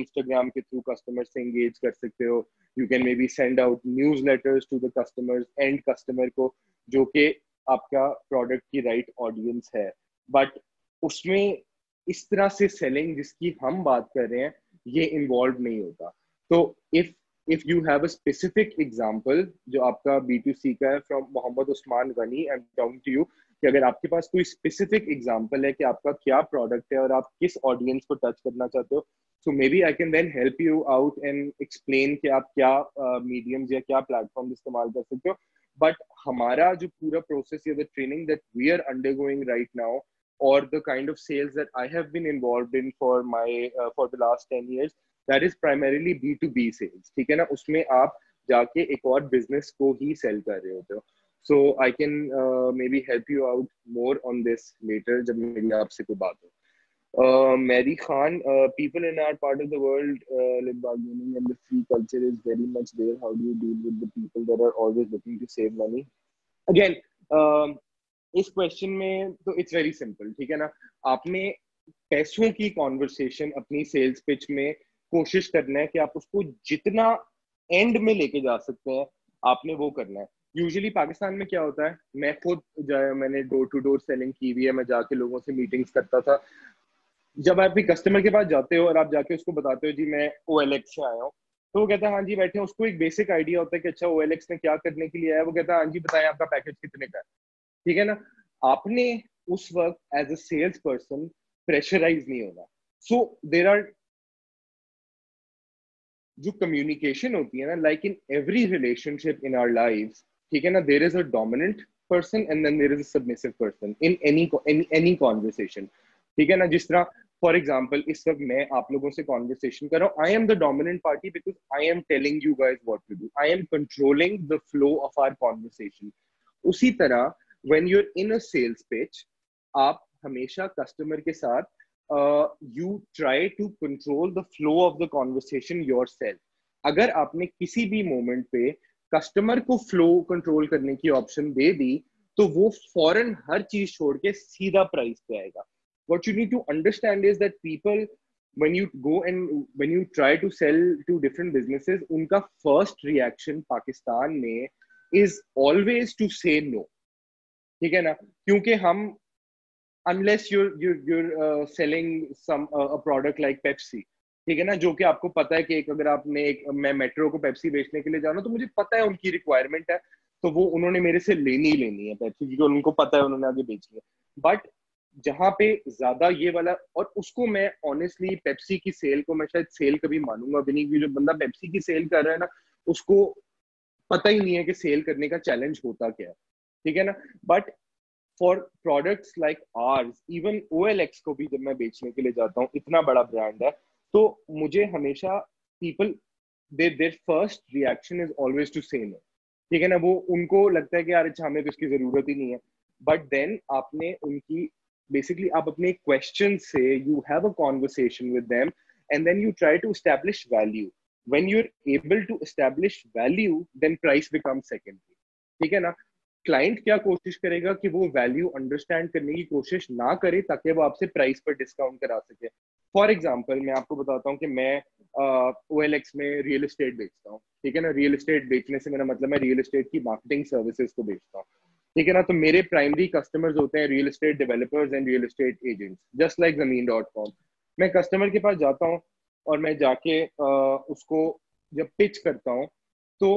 इंस्टाग्राम के थ्रू कस्टमर से एंगेज कर सकते हो, you can maybe send out newsletters to the customers, and customer को, जो कि आपका प्रोडक्ट की राइट ऑडियंस है. बट उसमें इस तरह से सेलिंग जिसकी हम बात कर रहे हैं ये इन्वॉल्व नहीं होता. तो if you have a specific example जो आपका B2C का है, from Mohammad Usman Ghani, I'm talking to you, कि अगर आपके पास कोई specific example है कि आपका क्या product है और आप किस audience को touch करना चाहते हो, so maybe I can then help you out and explain कि आप क्या mediums या क्या platform इस्तेमाल कर सकते हो. But हमारा जो पूरा process या the training that we are undergoing right now, or the kind of sales that I have been involved in for the last 10 years, that is primarily B2B sales. ठीक है ना, उसमें आप जाके एक और business को ही sell कर रहे होते हो. So I can maybe help you out more on this later जब मेरी आपसे कोई बात हो. Mary Khan, people in our part of the world, like bargaining and the free culture is very much there. How do you deal with the people that are always looking to save money? Again, इस question में तो it's very simple. ठीक है ना, आपने पैसों की conversation अपनी सेल्स पिच में कोशिश करना है कि आप उसको जितना एंड में लेके जा सकते हैं आपने वो करना है. यूजुअली पाकिस्तान में क्या होता है, मैं खुद मैंने डोर टू डोर सेलिंग की हुई है, मैं जाके लोगों से मीटिंग्स करता था. जब आप भी कस्टमर के पास जाते हो और आप जाके उसको बताते हो जी मैं OLX से आया हूँ, तो वो कहता है हाँ जी बैठे हैं. उसको एक बेसिक आइडिया होता है कि अच्छा OLX में क्या करने के लिए आया है. वो कहता है हाँ जी बताएं आपका पैकेज कितने का है. ठीक है ना, आपने उस वक्त as a salesperson pressurize नहीं होना. सो देयर आर जो कम्युनिकेशन होती है ना, like in every relationship in our lives, ठीक है ना, there is a dominant person and then there is a submissive person in any conversation. ठीक है ना, जिस तरह फॉर एग्जांपल इस वक्त मैं आप लोगों से कॉन्वर्सेशन कर रहा हूँ, I am the dominant party because I am telling you guys what to do, I am controlling the flow of our conversation. उसी तरह when you're in a sales pitch, आप हमेशा कस्टमर के साथ you try to control the flow of the conversation yourself. अगर आपने किसी भी मोमेंट पे कस्टमर को फ्लो कंट्रोल करने की ऑप्शन दे दी तो वो फौरन हर चीज छोड़ के सीधा प्राइस पे आएगा. What you need to understand is that people, when you go and when you try to sell to different businesses, उनका first reaction पाकिस्तान में is always to say no. ठीक है ना, क्योंकि हम unless you're selling some a product like Pepsi, ठीक है ना, जो कि आपको पता है कि एक अगर आपने एक मैं मेट्रो को पेप्सी बेचने के लिए जाना तो मुझे पता है उनकी रिक्वायरमेंट है, तो वो उन्होंने मेरे से लेनी ही लेनी है पेप्सी, क्योंकि उनको पता है उन्होंने आगे बेचनी है. बट जहाँ पे ज्यादा ये वाला, और उसको मैं ऑनेस्टली पेप्सी की सेल को मैं शायद सेल कभी मानूंगा भी नहीं, जो बंदा पेप्सी की सेल कर रहा है ना उसको पता ही नहीं है कि सेल करने का चैलेंज होता क्या है. ठीक है ना, बट फॉर प्रोडक्ट्स लाइक आर्स, इवन OLX को भी जब मैं बेचने के लिए जाता हूँ, इतना बड़ा ब्रांड है, तो मुझे हमेशा people their first reaction is always to say no. ठीक है ना, वो उनको लगता है कि यार अच्छा हमें तो इसकी जरूरत ही नहीं है. बट देन आपने उनकी बेसिकली आप अपने क्वेश्चन से you have a conversation with them and then you try to establish value. when you're able to establish value, then price becomes secondary. ठीक है ना, क्लाइंट क्या कोशिश करेगा कि वो वैल्यू अंडरस्टैंड करने की कोशिश ना करे ताकि वो आपसे प्राइस पर डिस्काउंट करा सके. फॉर एग्जांपल मैं आपको बताता हूँ कि मैं OLX में रियल एस्टेट बेचता हूँ. ठीक है ना, रियल एस्टेट बेचने से मेरा मतलब मैं रियल एस्टेट की मार्केटिंग सर्विसेज को बेचता हूँ. ठीक है ना, तो मेरे प्राइमरी कस्टमर्स होते हैं real estate developers and real estate agents, just like Zameen.com. मैं कस्टमर के पास जाता हूँ और मैं जाके उसको जब पिच करता हूँ तो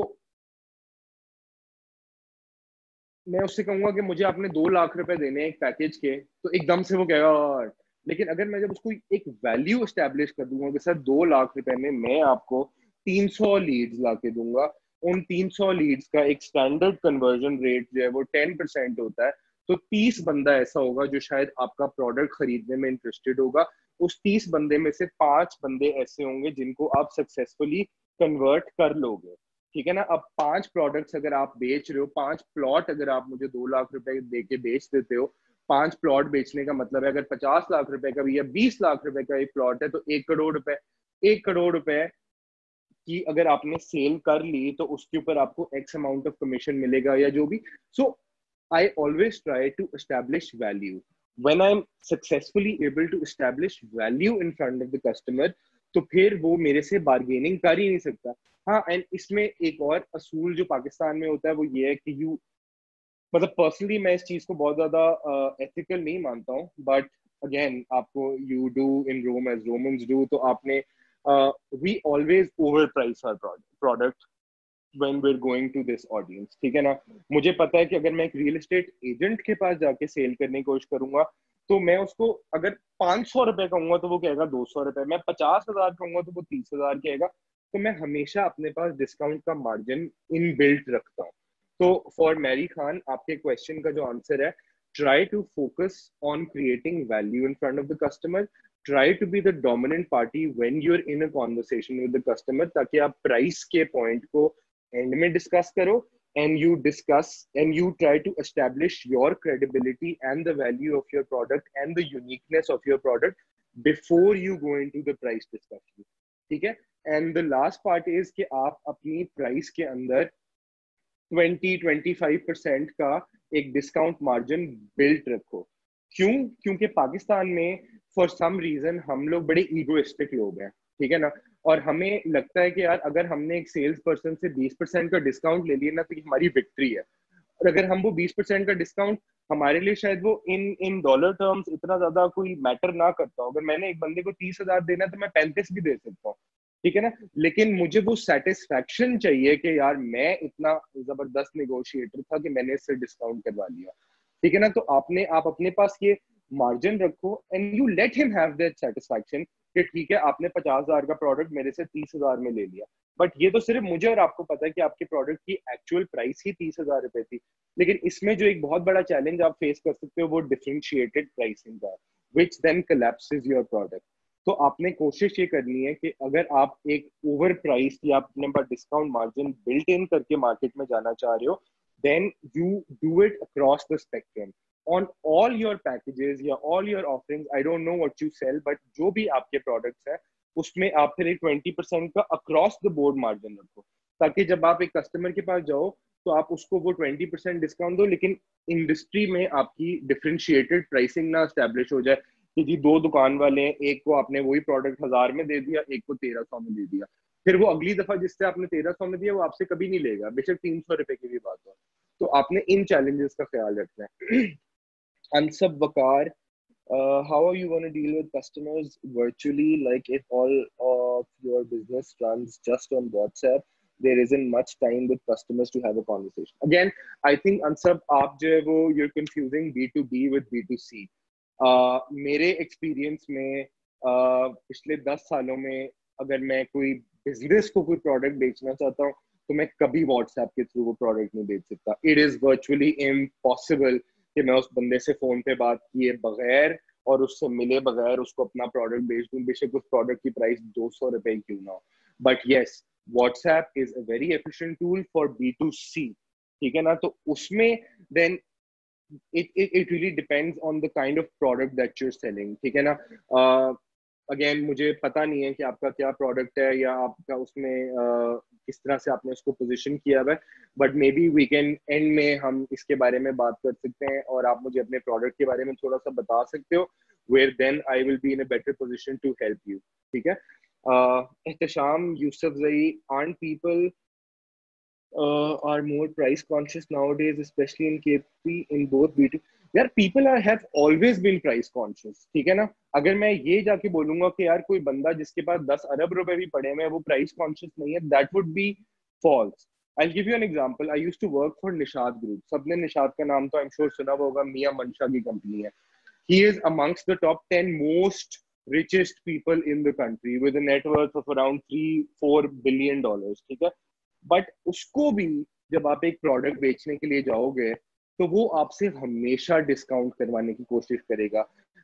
मैं उससे कहूंगा कि मुझे आपने 2 लाख रुपए देने हैं एक पैकेज के, तो एकदम से वो कहेगा. लेकिन अगर मैं जब उसको एक वैल्यू एस्टेब्लिश कर दूंगा कि सर 2 लाख रुपए में मैं आपको 300 लीड्स ला के दूंगा, उन 300 लीड्स का एक स्टैंडर्ड कन्वर्जन रेट जो है वो 10% होता है, तो 30 बंदा ऐसा होगा जो शायद आपका प्रोडक्ट खरीदने में इंटरेस्टेड होगा. उस 30 बंदे में से 5 बंदे ऐसे होंगे जिनको आप सक्सेसफुली कन्वर्ट कर लोगे. ठीक है ना, अब 5 प्रोडक्ट्स अगर आप बेच रहे हो, 5 प्लॉट अगर आप मुझे 2 लाख रुपए दे के बेच देते हो, 5 प्लॉट बेचने का मतलब है, अगर 50 लाख रुपए का भी या 20 लाख रुपए का एक प्लॉट है तो 1 करोड़ रुपए, 1 करोड़ रुपए कि अगर आपने सेल कर ली तो उसके ऊपर आपको एक्स अमाउंट ऑफ कमीशन मिलेगा या जो भी. So I always try to establish value. When I am successfully able to establish value in front of the customer, तो फिर वो मेरे से बार्गेनिंग कर ही नहीं सकता. हाँ, एंड इसमें एक और असूल जो पाकिस्तान में होता है वो ये है कि यू, मतलब पर्सनली मैं इस चीज को बहुत ज्यादा एथिकल नहीं मानता हूँ, बट अगेन आपको you do in Rome as Romans do, तो आपने we always over price our product when we're going to this audience. ठीक है ना. मुझे पता है कि अगर मैं एक रियल एस्टेट एजेंट के पास जाके सेल करने की कोशिश करूंगा तो मैं उसको अगर 500 रुपए कहूंगा तो वो कहेगा 200 रुपए, मैं 50,000 कहूंगा तो वो 30,000 कहेगा. तो मैं हमेशा अपने पास डिस्काउंट का मार्जिन इन बिल्ट रखता हूँ. तो फॉर मैरी खान, आपके क्वेश्चन का जो आंसर है, try to focus on creating value in front of the customer. Try to be the dominant party when you are in a conversation with the customer, ताकि आप price के point को and में discuss करो, and you discuss and you try to establish your credibility and the value of your product and the uniqueness of your product before you go into the price discussion. ठीक है. and the last part is कि आप अपनी price के अंदर 20-25% का एक discount margin built रखो. क्यों? क्योंकि पाकिस्तान में फॉर सम रीजन हम लोग बड़े ईगोइस्टिक लोग हैं. ठीक है ना. और हमें लगता है कि यार अगर हमने एक सेल्स पर्सन से 20% का डिस्काउंट ले लिया ना तो ये हमारी विक्ट्री है. और अगर हम वो 20% का डिस्काउंट, हमारे लिए शायद वो इन डॉलर टर्म्स इतना ज्यादा कोई मैटर ना करता हो. अगर मैंने एक बंदे को 30,000 देना है तो मैं 35 भी दे सकता हूँ. ठीक है ना. लेकिन मुझे वो सेटिस्फैक्शन चाहिए कि यार मैं इतना जबरदस्त नेगोशिएटर था कि मैंने इससे डिस्काउंट करवा लिया. ठीक है ना. तो आप अपने पास ये मार्जिन रखो and you let him have that satisfaction कि ठीक है आपने 50,000 का प्रोडक्ट मेरे से 30,000 में ले लिया. बट ये तो सिर्फ मुझे और आपको पता है कि आपके प्रोडक्ट की एक्चुअल प्राइस ही 30,000 रुपए थी. लेकिन इसमें जो एक बहुत बड़ा चैलेंज आप फेस कर सकते हो वो डिफरेंशिएटेड प्राइसिंग का, which then collapses your product. तो आपने कोशिश ये करनी है कि अगर आप एक ओवर प्राइस या अपने पास डिस्काउंट मार्जिन बिल्ट इन करके मार्केट में जाना चाह रहे हो, then you do it across the spectrum on all your packages या all your offerings. I don't know what you sell, but जो भी आपके products है उसमें आप फिर एक 20% का across the board margin रखो, ताकि जब आप एक कस्टमर के पास जाओ तो आप उसको वो 20% डिस्काउंट दो, लेकिन इंडस्ट्री में आपकी डिफरेंशिएटेड प्राइसिंग ना स्टैब्लिश हो जाए कि जी 2 दुकान वाले हैं, एक को आपने वही प्रोडक्ट 1000 में दे दिया, एक को 1300 में दे दिया. फिर वो अगली दफा जिससे आपने 1300 में दिया वो आपसे कभी नहीं लेगा, बेशक 300 रुपए की भी बात हो. तो आपने इन चैलेंजेस का ख्याल रखना है. Ansab Vakar, how are you going to deal with customers virtually? Like if all of your business runs just on WhatsApp, there isn't much time with customers to have a conversation. Again, I think Ansab, आप जो है वो you're confusing B2B with B2C. मेरे experience में पिछले 10 सालों में अगर मैं कोई बिजनेस को कोई प्रोडक्ट बेचना चाहता हूँ तो मैं कभी व्हाट्सएप के थ्रू वो प्रोडक्ट नहीं बेच सकता. इट इज वर्चुअली इम्पॉसिबल कि मैं उस बंदे से फोन पे बात किए बगैर और उससे मिले बगैर उसको अपना प्रोडक्ट बेच दूं, बेशक उस प्रोडक्ट की प्राइस 200 रुपए क्यों ना हो. But yes, WhatsApp is a very efficient tool for B2C. ठीक है ना. तो उसमें then it really depends on the kind of product that you're selling. ठीक है ना. अगेन मुझे पता नहीं है कि आपका क्या प्रोडक्ट है या आपका उसमें किस तरह से आपने उसको पोजीशन किया हुआ है, but may be weekend and में हम इसके बारे में बात कर सकते हैं और आप मुझे अपने प्रोडक्ट के बारे में थोड़ा सा बता सकते हो, where then I will be in a better position to help you. ठीक है. एहतशाम यूसुफ जई, aren't people are more price conscious nowadays, especially in KP in both B2? यार people have always been price conscious. ठीक है ना. अगर मैं ये जाके बोलूंगा कि यार कोई बंदा जिसके पास 10 अरब रुपए भी पड़े हुए हैं वो price conscious नहीं है, that would be false. I'll give you an example. I used to work for Nishad Group. सबने निशाद का नाम तो I'm sure सुना होगा, मियां मंशा की कंपनी है. He is amongst the top 10 most richest people in the country with a net worth of around $3-4 billion. ठीक है. बट उसको भी जब आप एक प्रोडक्ट बेचने के लिए जाओगे तो वो आपसे हमेशा डिस्काउंट करवाने की कोशिश करेगा,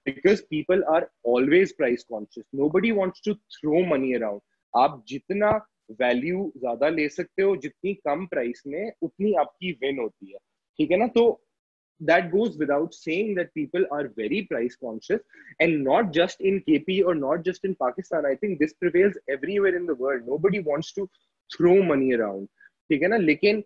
because people are always price conscious. Nobody wants to throw money around. आप जितना वैल्यू ज्यादा ले सकते हो जितनी कम प्राइस में, उतनी आपकी विन होती है. ठीक है ना. तो that goes without saying that people are very price conscious, and not just in KP or not just in Pakistan. I think this prevails everywhere in the world. Nobody wants to throw money around. ठीक है ना? लेकिन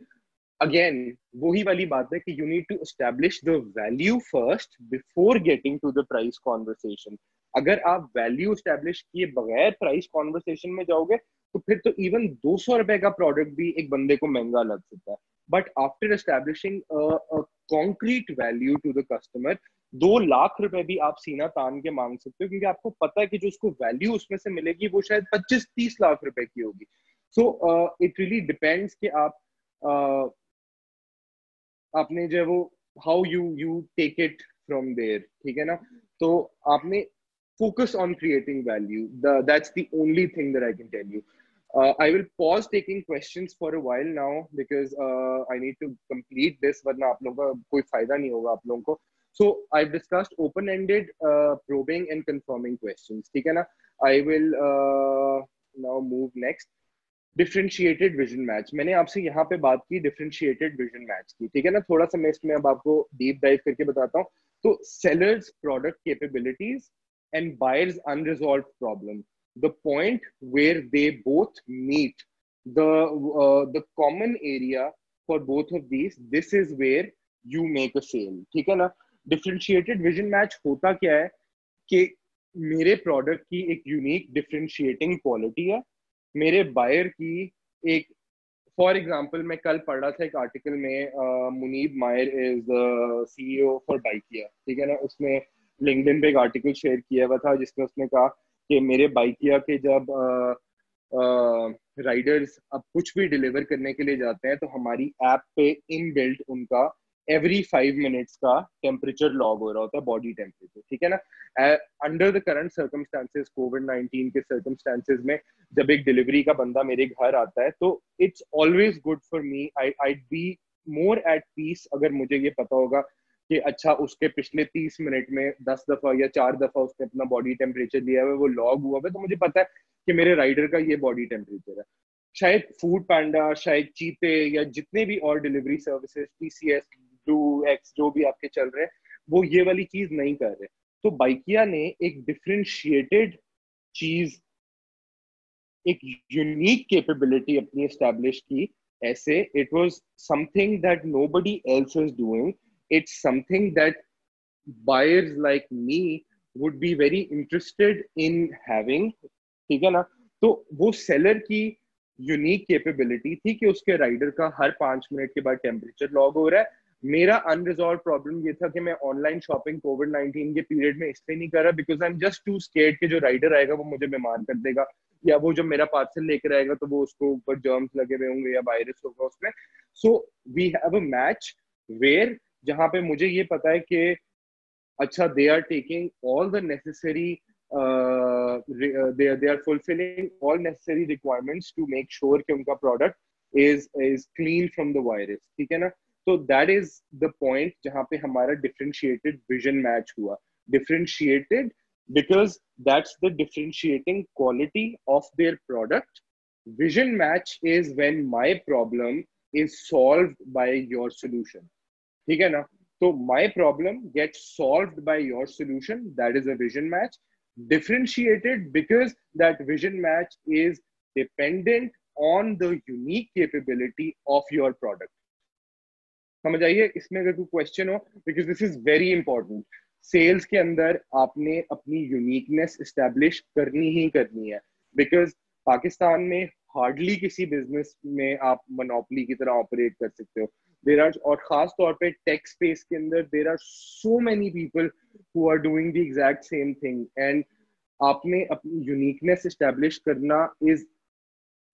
again वही वाली बात है कि you need to establish the value first before getting to the price conversation. अगर आप वैल्यू एस्टेब्लिश किए बगैर प्राइस कॉन्वर्सेशन में जाओगे तो फिर तो इवन 200 रुपए का प्रोडक्ट भी एक बंदे को महंगा लग सकता है. But after establishing concrete value to the customer, 2 lakh रुपए भी आप सीना तान के मांग सकते हो, क्योंकि आपको पता है कि जो उसको वैल्यू उसमें से मिलेगी वो शायद 25-30 लाख रुपए की होगी. सो इट रियली डिपेंड्स कि आप आपने जो है वो how you take it from there. ठीक है ना? तो आपने focus on creating value. That's the only thing that I can tell you. I will pause taking questions for a while now because I need to complete this, वरना आप लोगों का कोई फायदा नहीं होगा आप लोगों को. So I've discussed open-ended, probing and confirming questions. ठीक है ना? I will now move next. Differentiated vision match. मैंने आपसे यहाँ पे बात की डिफरेंशिएटेड विजन मैच की. ठीक है ना? थोड़ा सा मैं इसमें अब आपको डीप डाइव करके बताता हूँ. तो sellers product capabilities and buyers unresolved problem, the point where they both meet, the common area for both of these, this is where you make a sale. ठीक है ना? differentiated vision match होता क्या है कि मेरे प्रोडक्ट की एक यूनिक डिफरेंशिएटिंग क्वालिटी है, मेरे बायर की एक, फॉर एग्जांपल मैं कल पढ़ रहा था एक आर्टिकल में, मुनीब मायर is the CEO for Bykea. ठीक है ना? उसने लिंक्डइन पे एक आर्टिकल शेयर किया हुआ था जिसमें उसने कहा कि मेरे बाइकिया के जब राइडर्स अब कुछ भी डिलीवर करने के लिए जाते हैं तो हमारी ऐप पे इनबिल्ट उनका एवरी 5 मिनट्स का टेम्परेचर लॉग हो रहा होता है, बॉडी टेम्परेचर. ठीक है ना? अंडर द करंट सर्कमस्टांसेस, कोविड-19 के सर्कमस्टांसेस में जब एक डिलीवरी का बंदा मेरे घर आता है तो it's always good for me. I be more at peace अगर मुझे ये पता होगा कि अच्छा उसके पिछले 30 मिनट में 10 दफा या 4 दफा उसने अपना बॉडी टेम्परेचर लिया है, वो लॉग हुआ है, तो मुझे पता है कि मेरे राइडर का ये बॉडी टेम्परेचर है. शायद फूड पैंडा, शायद चीते या जितने भी और delivery services, TCS, blue x, जो भी आपके चल रहे हैं, वो ये वाली चीज नहीं कर रहे. तो बाइकिया ने एक डिफरेंशिएटेड चीज, एक यूनिक कैपेबिलिटी अपनी एस्टैब्लिश की. ऐसे it was something that nobody else is doing. It's something that buyers like me would be very interested in having. ठीक है ना? तो वो सेलर की यूनिक कैपेबिलिटी थी कि उसके राइडर का हर 5 मिनट के बाद टेम्परेचर लॉग हो रहा है. मेरा अनरिजॉल्व प्रॉब्लम ये था कि मैं ऑनलाइन शॉपिंग कोविड-19 के पीरियड में इसलिए नहीं कर रहा because I am just too scared कि जो राइडर आएगा वो मुझे बीमार कर देगा, या वो जब मेरा पार्सल लेकर आएगा तो वो उसको ऊपर जर्म्स लगे हुए होंगे या वायरस होगा उसमें. So we have a match where जहां पे मुझे ये पता है कि अच्छा they are taking all the necessary, they are fulfilling all necessary requirements to make sure कि उनका product is clean from the virus. ठीक है ना? तो that is the point जहां पे हमारा differentiated vision match हुआ. Differentiated because that's the differentiating quality of their product. Vision match is when my problem is solved by your solution. ठीक है ना? तो my problem gets solved by your solution. That is a vision match. Differentiated because that vision match is dependent on the unique capability of your product. समझ आइए इसमें अगर कोई question हो, because this is very important. Sales के अंदर आपने अपनी यूनिकनेस एस्टेब्लिश करनी ही करनी है, बिकॉज पाकिस्तान में हार्डली किसी बिजनेस में आप मोनोपोली की तरह ऑपरेट कर सकते हो. देर आर, और खास तौर पे टेक स्पेस के अंदर there are so many people who are doing the exact same thing, and आपने अपनी यूनिकनेस एस्टेब्लिश करना इज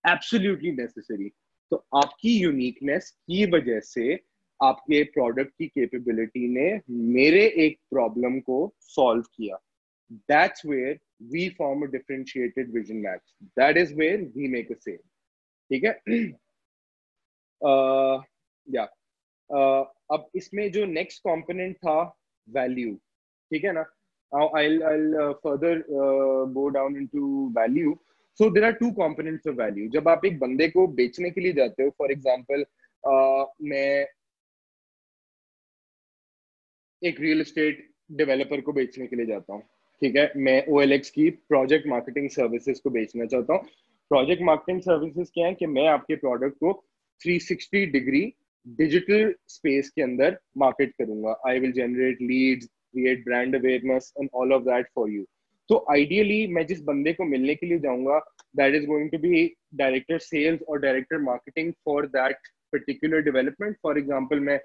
एब्सोल्युटली नेसेसरी. तो आपकी यूनिकनेस की वजह से आपके प्रोडक्ट की कैपेबिलिटी ने मेरे एक प्रॉब्लम को सॉल्व किया. That's where we form a differentiated vision match. That is where we make a sale. ठीक है? या अब इसमें जो नेक्स्ट कंपोनेंट था वैल्यू. ठीक है ना? Now I'll further go down into value. So there are two components of value. जब आप एक बंदे को बेचने के लिए जाते हो, फॉर एग्जाम्पल मैं एक रियल एस्टेट डेवलपर को बेचने के लिए जाता हूँ, ठीक है, मैं OLX की प्रोजेक्ट मार्केटिंग सर्विसेज को बेचना चाहता हूँ। प्रोजेक्ट मार्केटिंग सर्विसेज क्या है कि मैं आपके प्रोडक्ट को 360 डिग्री डिजिटल स्पेस के अंदर मार्केट करूंगा। I will generate leads, create brand awareness and all of that for you. तो आइडियली मैं जिस बंदे को मिलने के लिए जाऊंगा, that is going to be director sales और director marketing for that particular development. For example, मैं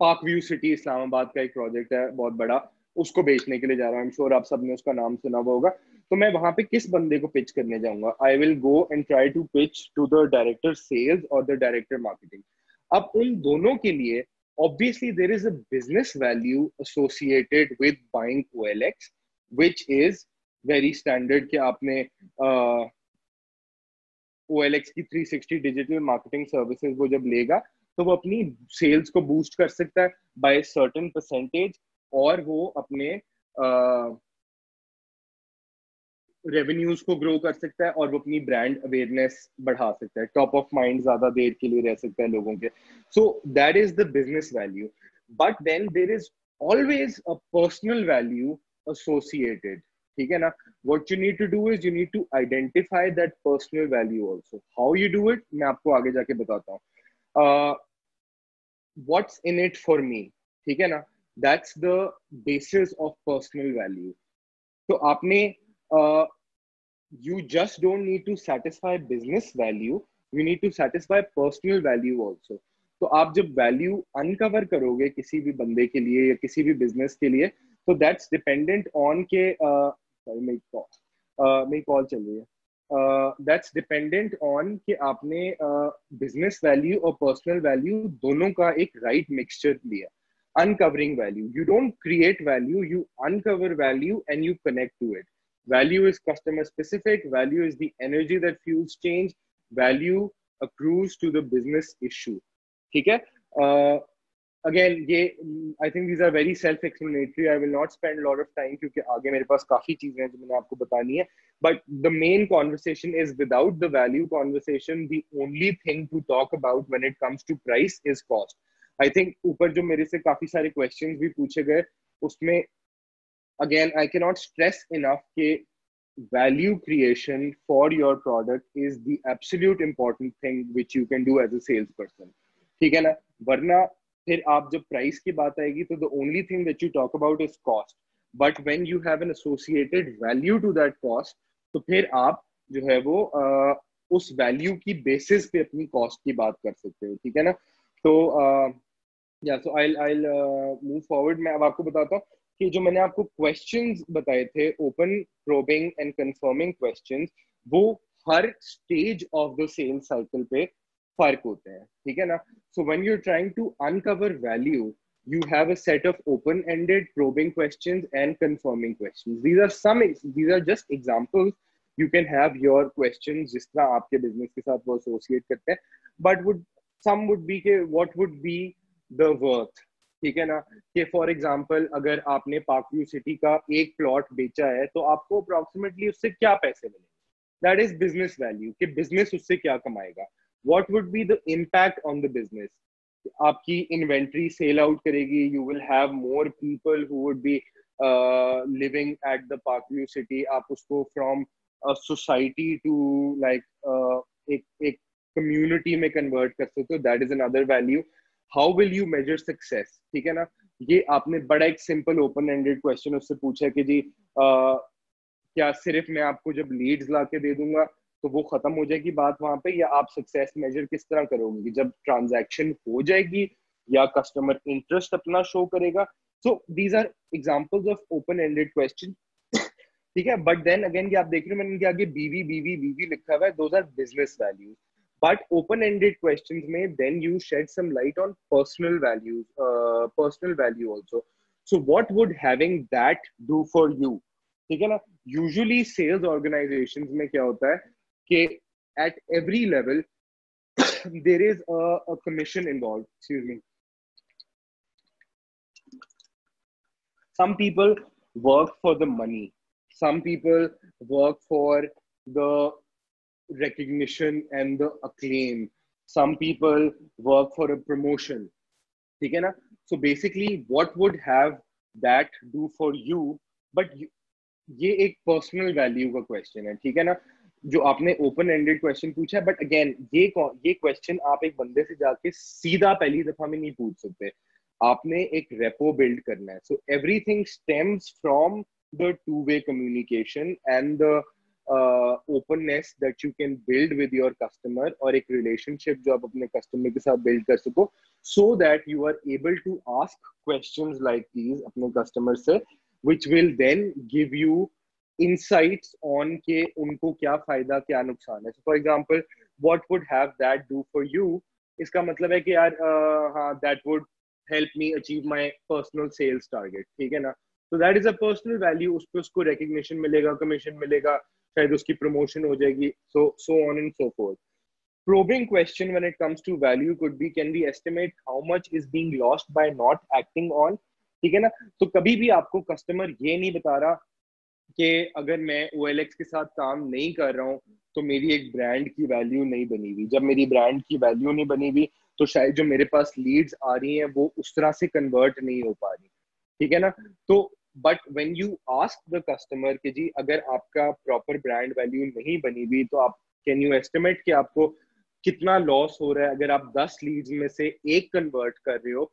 पार्क व्यू सिटी इस्लामाबाद का एक प्रोजेक्ट है बहुत बड़ा, उसको बेचने के लिए जा रहा हूँ। आई एम श्योर आप सबने उसका नाम सुना हुआ होगा। तो मैं वहां पे किस बंदे को पिच करने जाऊंगा? I will go and try to pitch to the director sales or the director marketing. अब उन दोनों के लिए obviously there is a business value associated with buying OLX, which is very standard कि आपने OLX की 360 डिजिटल मार्केटिंग सर्विसेज वो जब लेगा तो वो अपनी सेल्स को बूस्ट कर सकता है बाय सर्टेन परसेंटेज, और वो अपने रेवेन्यूज को ग्रो कर सकता है, और वो अपनी ब्रांड अवेयरनेस बढ़ा सकता है, टॉप ऑफ माइंड ज्यादा देर के लिए रह सकता है लोगों के। So that is the business value, but then there is always a personal value associated, ठीक है ना? what you need to do is you need to identify that personal value also. How you do it मैं आपको आगे जाके बताता हूँ। what's in it for me, ठीक है ना? that's the basis of personal value. तो आपने you just don't need to satisfy business value, you need to satisfy personal value also. तो आप जब वैल्यू अनकवर करोगे किसी भी बंदे के लिए या किसी भी बिजनेस के लिए, तो दैट्स डिपेंडेंट ऑन के मेरी कॉल चल रही है, दैट्स डिपेंडेंट ऑन कि आपने बिजनेस वैल्यू और पर्सनल वैल्यू दोनों का एक राइट मिक्सचर लिया। Uncovering value, you don't create value, you uncover value and you connect to it. Value is customer specific, value is the energy that fuels change, value accrues to the business issue, ठीक है? Again, ये I think these are very self-explanatory. I will not spend a lot of time क्योंकि आगे मेरे पास काफी चीजें हैं जो मैंने आपको बतानी है. But the main conversation is, without the value conversation, the only thing to talk about when it comes to price is cost. I think ऊपर जो मेरे से काफी सारे questions भी पूछे गए, उसमें again I cannot stress enough कि value creation for your product is the absolute important thing which you can do as a salesperson, ठीक है ना? वरना फिर आप जब प्राइस की बात आएगी तो the only thing that you talk about is cost, but when you have an associated value to that cost, तो फिर आप जो है वो उस वैल्यू की बेसिस पे अपनी कॉस्ट की बात कर सकते हो, ठीक है ना? तो या सो I'll मूव फॉरवर्ड। मैं अब आपको बताता हूँ कि जो मैंने आपको क्वेश्चंस बताए थे, open, probing and confirming questions, वो हर stage of the sales cycle पे फर्क होते हैं, ठीक है ना? So when you are trying to uncover value, you have a set of open-ended probing questions and confirming questions. These are just examples. You can have your questions जिस तरह आपके बिजनेस के साथ वो एसोसिएट करते हैं, but some would be कि what would be the worth, ठीक है ना? कि फॉर एग्जाम्पल अगर आपने पार्क व्यू सिटी का एक प्लॉट बेचा है तो आपको अप्रोक्सीमेटली उससे क्या पैसे मिलेंगे? दैट इज बिजनेस वैल्यू, कि बिजनेस उससे क्या कमाएगा। What would be the impact on the business? आपकी इन्वेंट्री सेल आउट करेगी, you will have more people who would be living at the Park view City. आप उसको फ्रॉम सोसाइटी टू लाइक एक community में convert कर सकते हो, that is another value. How will you measure success, ठीक है ना? ये आपने बड़ा एक सिंपल ओपन एंडेड क्वेश्चन उससे पूछा कि जी क्या सिर्फ मैं आपको जब लीड्स ला के दे दूंगा तो वो खत्म हो जाएगी बात वहां पे, या आप सक्सेस मेजर किस तरह करोगे जब ट्रांजैक्शन हो जाएगी या कस्टमर इंटरेस्ट अपना शो करेगा? So these are examples of open ended question, ठीक है? बट देन अगेन ये आप देख रहे हो मैंने इनके आगे बीवी बीवी बीवी लिखा हुआ है, those are business values. But open-ended questions may then you shed some light on personal values, personal value also. So what would having that do for you? ठीक है ना? Usually sales organizations में क्या होता है कि at every level there is a commission involved. Excuse me. Some people work for the money. Some people work for the recognition and the acclaim. some people work for a promotion, ठीक है ना? So basically what would have that do for you? But ये एक personal value का question है, ठीक है ना? जो आपने ओपन एंडेड क्वेश्चन पूछा है, बट अगेन ये क्वेश्चन आप एक बंदे से जाके सीधा पहली दफा में नहीं पूछ सकते, आपने एक रेपो बिल्ड करना है. So everything stems from the two way communication and the openness that you can build with your customer, और एक relationship जो आप अपने customer के साथ build कर सको, so that you are able to ask questions like these अपने customer से, which will then give you insights on के उनको क्या फायदा क्या नुकसान है. So for example, what would have that do for you? इसका मतलब है कि यार हाँ, that would help me achieve my personal sales target, ठीक है ना? So that is a personal value. उस पर उसको recognition मिलेगा, commission मिलेगा, शायद उसकी promotion हो जाएगी, so on and so forth. Probing question when it comes to value could be, can we estimate how much is being lost by not acting on? ठीक है ना? तो कभी भी आपको customer ये नहीं बता रहा कि अगर मैं OLX के साथ काम नहीं कर रहा हूँ तो मेरी एक ब्रांड की वैल्यू नहीं बनी हुई. जब मेरी ब्रांड की वैल्यू नहीं बनी हुई तो शायद जो मेरे पास लीड्स आ रही हैं वो उस तरह से कन्वर्ट नहीं हो पा रही, ठीक है ना? तो but when you ask the customer कि जी अगर आपका प्रॉपर ब्रांड वैल्यू नहीं बनी हुई तो आप कैन यू एस्टिमेट कि आपको कितना लॉस हो रहा है अगर आप 10 लीड्स में से एक कन्वर्ट कर रहे हो,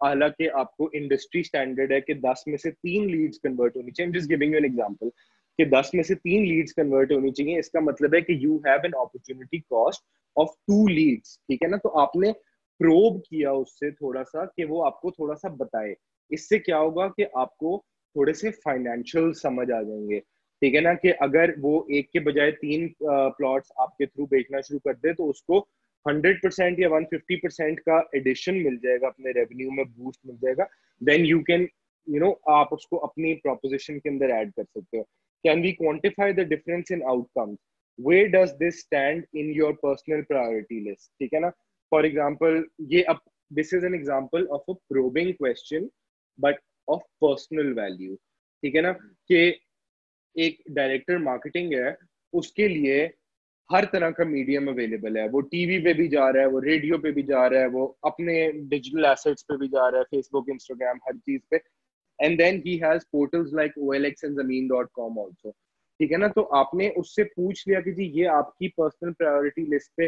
हालांकि आपको इंडस्ट्री स्टैंडर्ड है कि 10 में से 3 लीड्स कन्वर्ट होनी चाहिए. Just giving you an example कि 10 में से 3 लीड्स कन्वर्ट होनी चाहिए, इसका मतलब है कि you have an opportunity cost of 2 leads, ठीक है ना? तो आपने प्रोब किया उससे थोड़ा सा कि वो आपको थोड़ा सा बताए. इससे क्या होगा कि आपको थोड़े से फाइनेंशियल समझ आ जाएंगे, ठीक है ना? कि अगर वो एक के बजाय 3 प्लॉट्स आपके थ्रू बेचना शुरू कर दे तो उसको 100% या 150% का एडिशन मिल जाएगा, अपने रेवेन्यू में बूस्ट मिल जाएगा. देन यू कैन आप उसको अपनी प्रोपोजिशन के अंदर ऐड कर सकते हो. Can we quantify the difference in outcomes? Where does this stand in your personal priority list, ठीक है ना? फॉर एग्जाम्पल ये अब this is an example of a probing question but of personal value, ठीक है ना? कि एक डायरेक्टर मार्केटिंग है, उसके लिए हर तरह का मीडियम अवेलेबल है. वो टीवी पे भी जा रहा है, वो रेडियो पे भी जा रहा है, वो अपने डिजिटल एसेट्स पे भी जा रहा है, फेसबुक, इंस्टाग्राम, हर चीज पे. And then he has portals like OLX and Zameen.com also, ठीक है ना? तो आपने उससे पूछ लिया कि जी ये आपकी पर्सनल प्रायोरिटी लिस्ट पे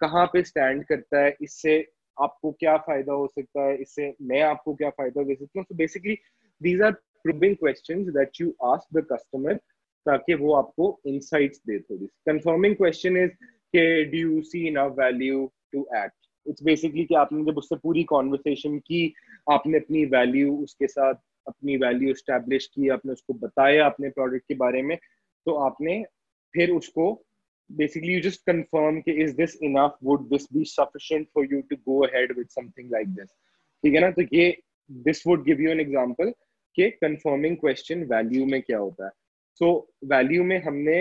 कहाँ पे स्टैंड करता है, इससे आपको क्या फायदा हो सकता है, इससे मैं आपको क्या फायदा दे सकता हूँ. So basically these are probing questions that you ask the customer ताकि वो आपको इंसाइट्स दे थोड़ी. कंफर्मिंग क्वेश्चन इज के do you see enough value to act? It's basically कि आपने जब उससे पूरी कॉन्वर्सेशन की, आपने अपनी वैल्यू उसके साथ अपनी वैल्यू एस्टैब्लिश की, आपने उसको बताया अपने प्रोडक्ट के बारे में, तो आपने फिर उसको basically you just confirm कि is this enough, would this be sufficient for you to go ahead with something like this, ठीक है ना? तो ये this would give you an example कि confirming question value में क्या होता है. So value में हमने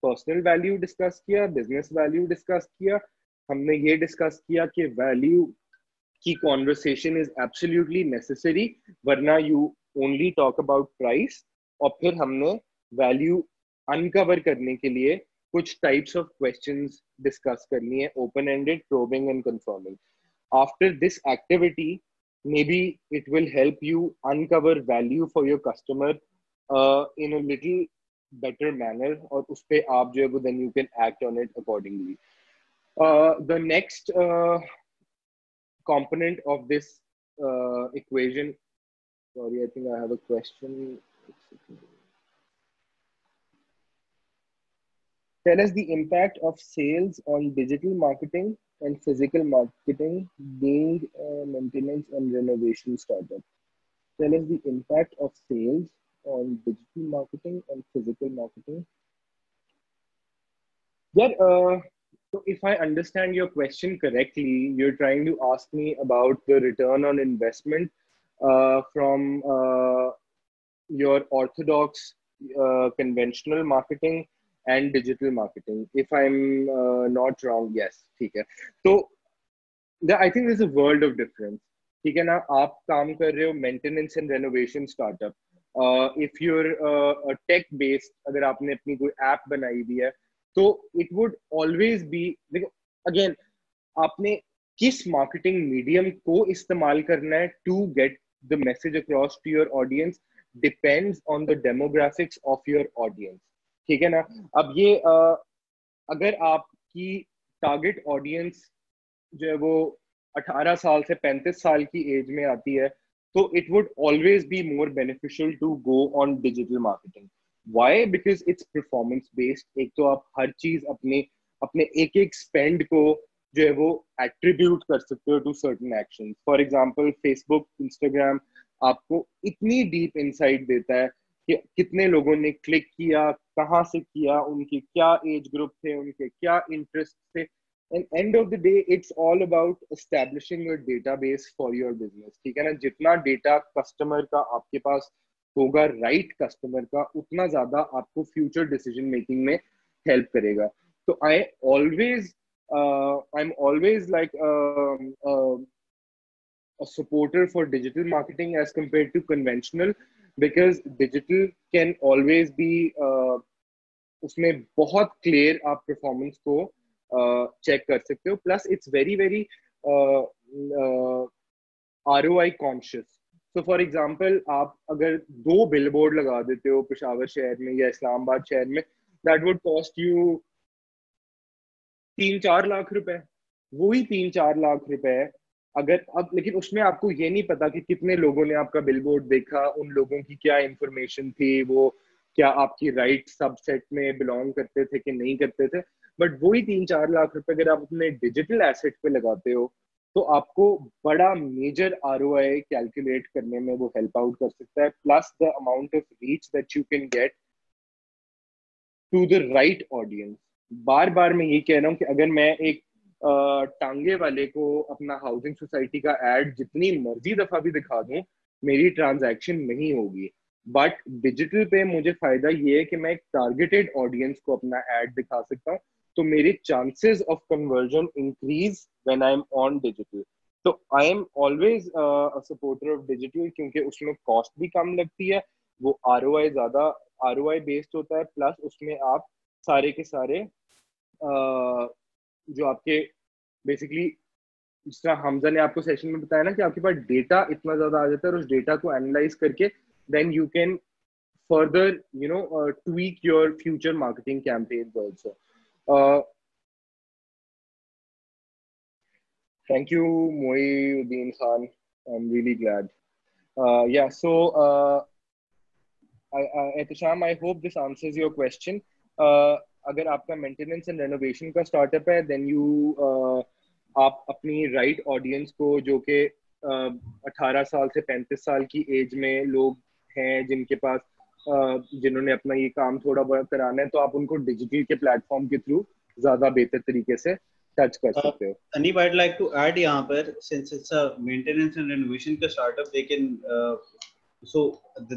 personal value discuss किया, business value discuss किया, हमने ये discuss किया कि value की conversation is absolutely necessary, वरना you only talk about price. और फिर हमने value uncover करने के लिए कुछ types of questions discuss करनी है, open ended, probing and confirming. After this activity, maybe it will help you uncover value for your customer in a little better manner, और उस पे आप जो है वो then you can act on it accordingly. The next component of this equation, sorry, I think I have a question. Tell us the impact of sales on digital marketing and physical marketing being a maintenance and renovation startup. Tell us the impact of sales on digital marketing and physical marketing. Yeah, so if I understand your question correctly, you're trying to ask me about the return on investment from your orthodox conventional marketing and digital marketing. If I'm not wrong, yes, ठीक है. तो I think there's a world of difference. ठीक है ना? आप काम कर रहे हो maintenance and renovation startup. If you're a tech based, अगर आपने अपनी कोई app बनाई हुई है, तो it would always be again आपने किस मार्केटिंग मीडियम को इस्तेमाल करना है to get the message across to your audience depends on the demographics of your audience. ठीक है ना। अब ये अगर आपकी टारगेट ऑडियंस जो है वो 18 साल से 35 साल की एज में आती है, तो it would always be more beneficial to go on digital marketing. Why? Because it's performance based. एक तो आप हर चीज अपने अपने एक एक स्पेंड को जो है वो एट्रीब्यूट कर सकते हो to certain action. For example Facebook, Instagram आपको इतनी डीप इंसाइट देता है कि कितने लोगों ने क्लिक किया, कहाँ से किया, उनके क्या एज ग्रुप थे, उनके क्या इंटरेस्ट थे। And end of the day, it's all about establishing a database for your business। ठीक है ना। जितना डेटा कस्टमर का आपके पास होगा, राइट कस्टमर का, उतना ज्यादा आपको फ्यूचर डिसीजन मेकिंग में हेल्प करेगा। तो I'm always like a supporter for digital marketing as compared to conventional, because digital can always be उसमें बहुत क्लियर आप परफॉर्मेंस को चेक कर सकते हो। Plus it's very very ROI conscious. So for example, आप अगर 2 बिलबोर्ड लगा देते हो पेशावर शहर में या इस्लामाबाद शहर में, that would cost you 3-4 lakh रुपए। वही 3-4 लाख रुपए अगर अब, लेकिन उसमें आपको ये नहीं पता कि कितने लोगों ने आपका बिलबोर्ड देखा, उन लोगों की क्या इंफॉर्मेशन थी, वो क्या आपकी राइट सबसेट में बिलोंग करते थे कि नहीं करते थे। बट वही 3-4 लाख रुपए अगर आप अपने डिजिटल एसेट पे लगाते हो, तो आपको बड़ा मेजर ROI कैलकुलेट करने में वो हेल्प आउट कर सकता है। Plus the amount of reach that you can get to the right audience. बार बार मैं ये कह रहा हूँ कि अगर मैं एक टांगे वाले को अपना हाउसिंग सोसाइटी का एड जितनी मर्जी दफा भी दिखा दूं, मेरी ट्रांजैक्शन नहीं होगी। बट डिजिटल पे मुझे फायदा ये है कि मैं एक टारगेटेड ऑडियंस को अपना एड दिखा सकता हूँ, तो मेरे chances of conversion increase when I am on digital. तो I am always supporter of digital, क्योंकि उसमें कॉस्ट भी कम लगती है, वो ROI ज्यादा ROI बेस्ड होता है। प्लस उसमें आप सारे के सारे जो आपके बेसिकली, जिस तरह हमजा ने आपको सेशन में बताया ना कि आपके पास डेटा इतना ज्यादा आ जाता है, और उस डेटा को एनालाइज करके then you can further tweak your future marketing campaigns also. Thank you Moinuddin Khan, I am really glad. Yeah, so Ehtesham, I hope this answers your question. अगर आपका मेंटेनेंस एंड रेनोवेशन का स्टार्टअप है, देन आप अपनी right audience को, जो कि 18 साल से 35 साल की एज में लोग हैं जिनके पास जिन्होंने अपना ये काम थोड़ा बहुत कराना है, तो आप उनको डिजिटल के प्लेटफॉर्म के थ्रू ज्यादा बेहतर तरीके से टच कर सकते हो। Anip, I'd like to add यहाँ पर, since it's a maintenance and renovation का startup, they can so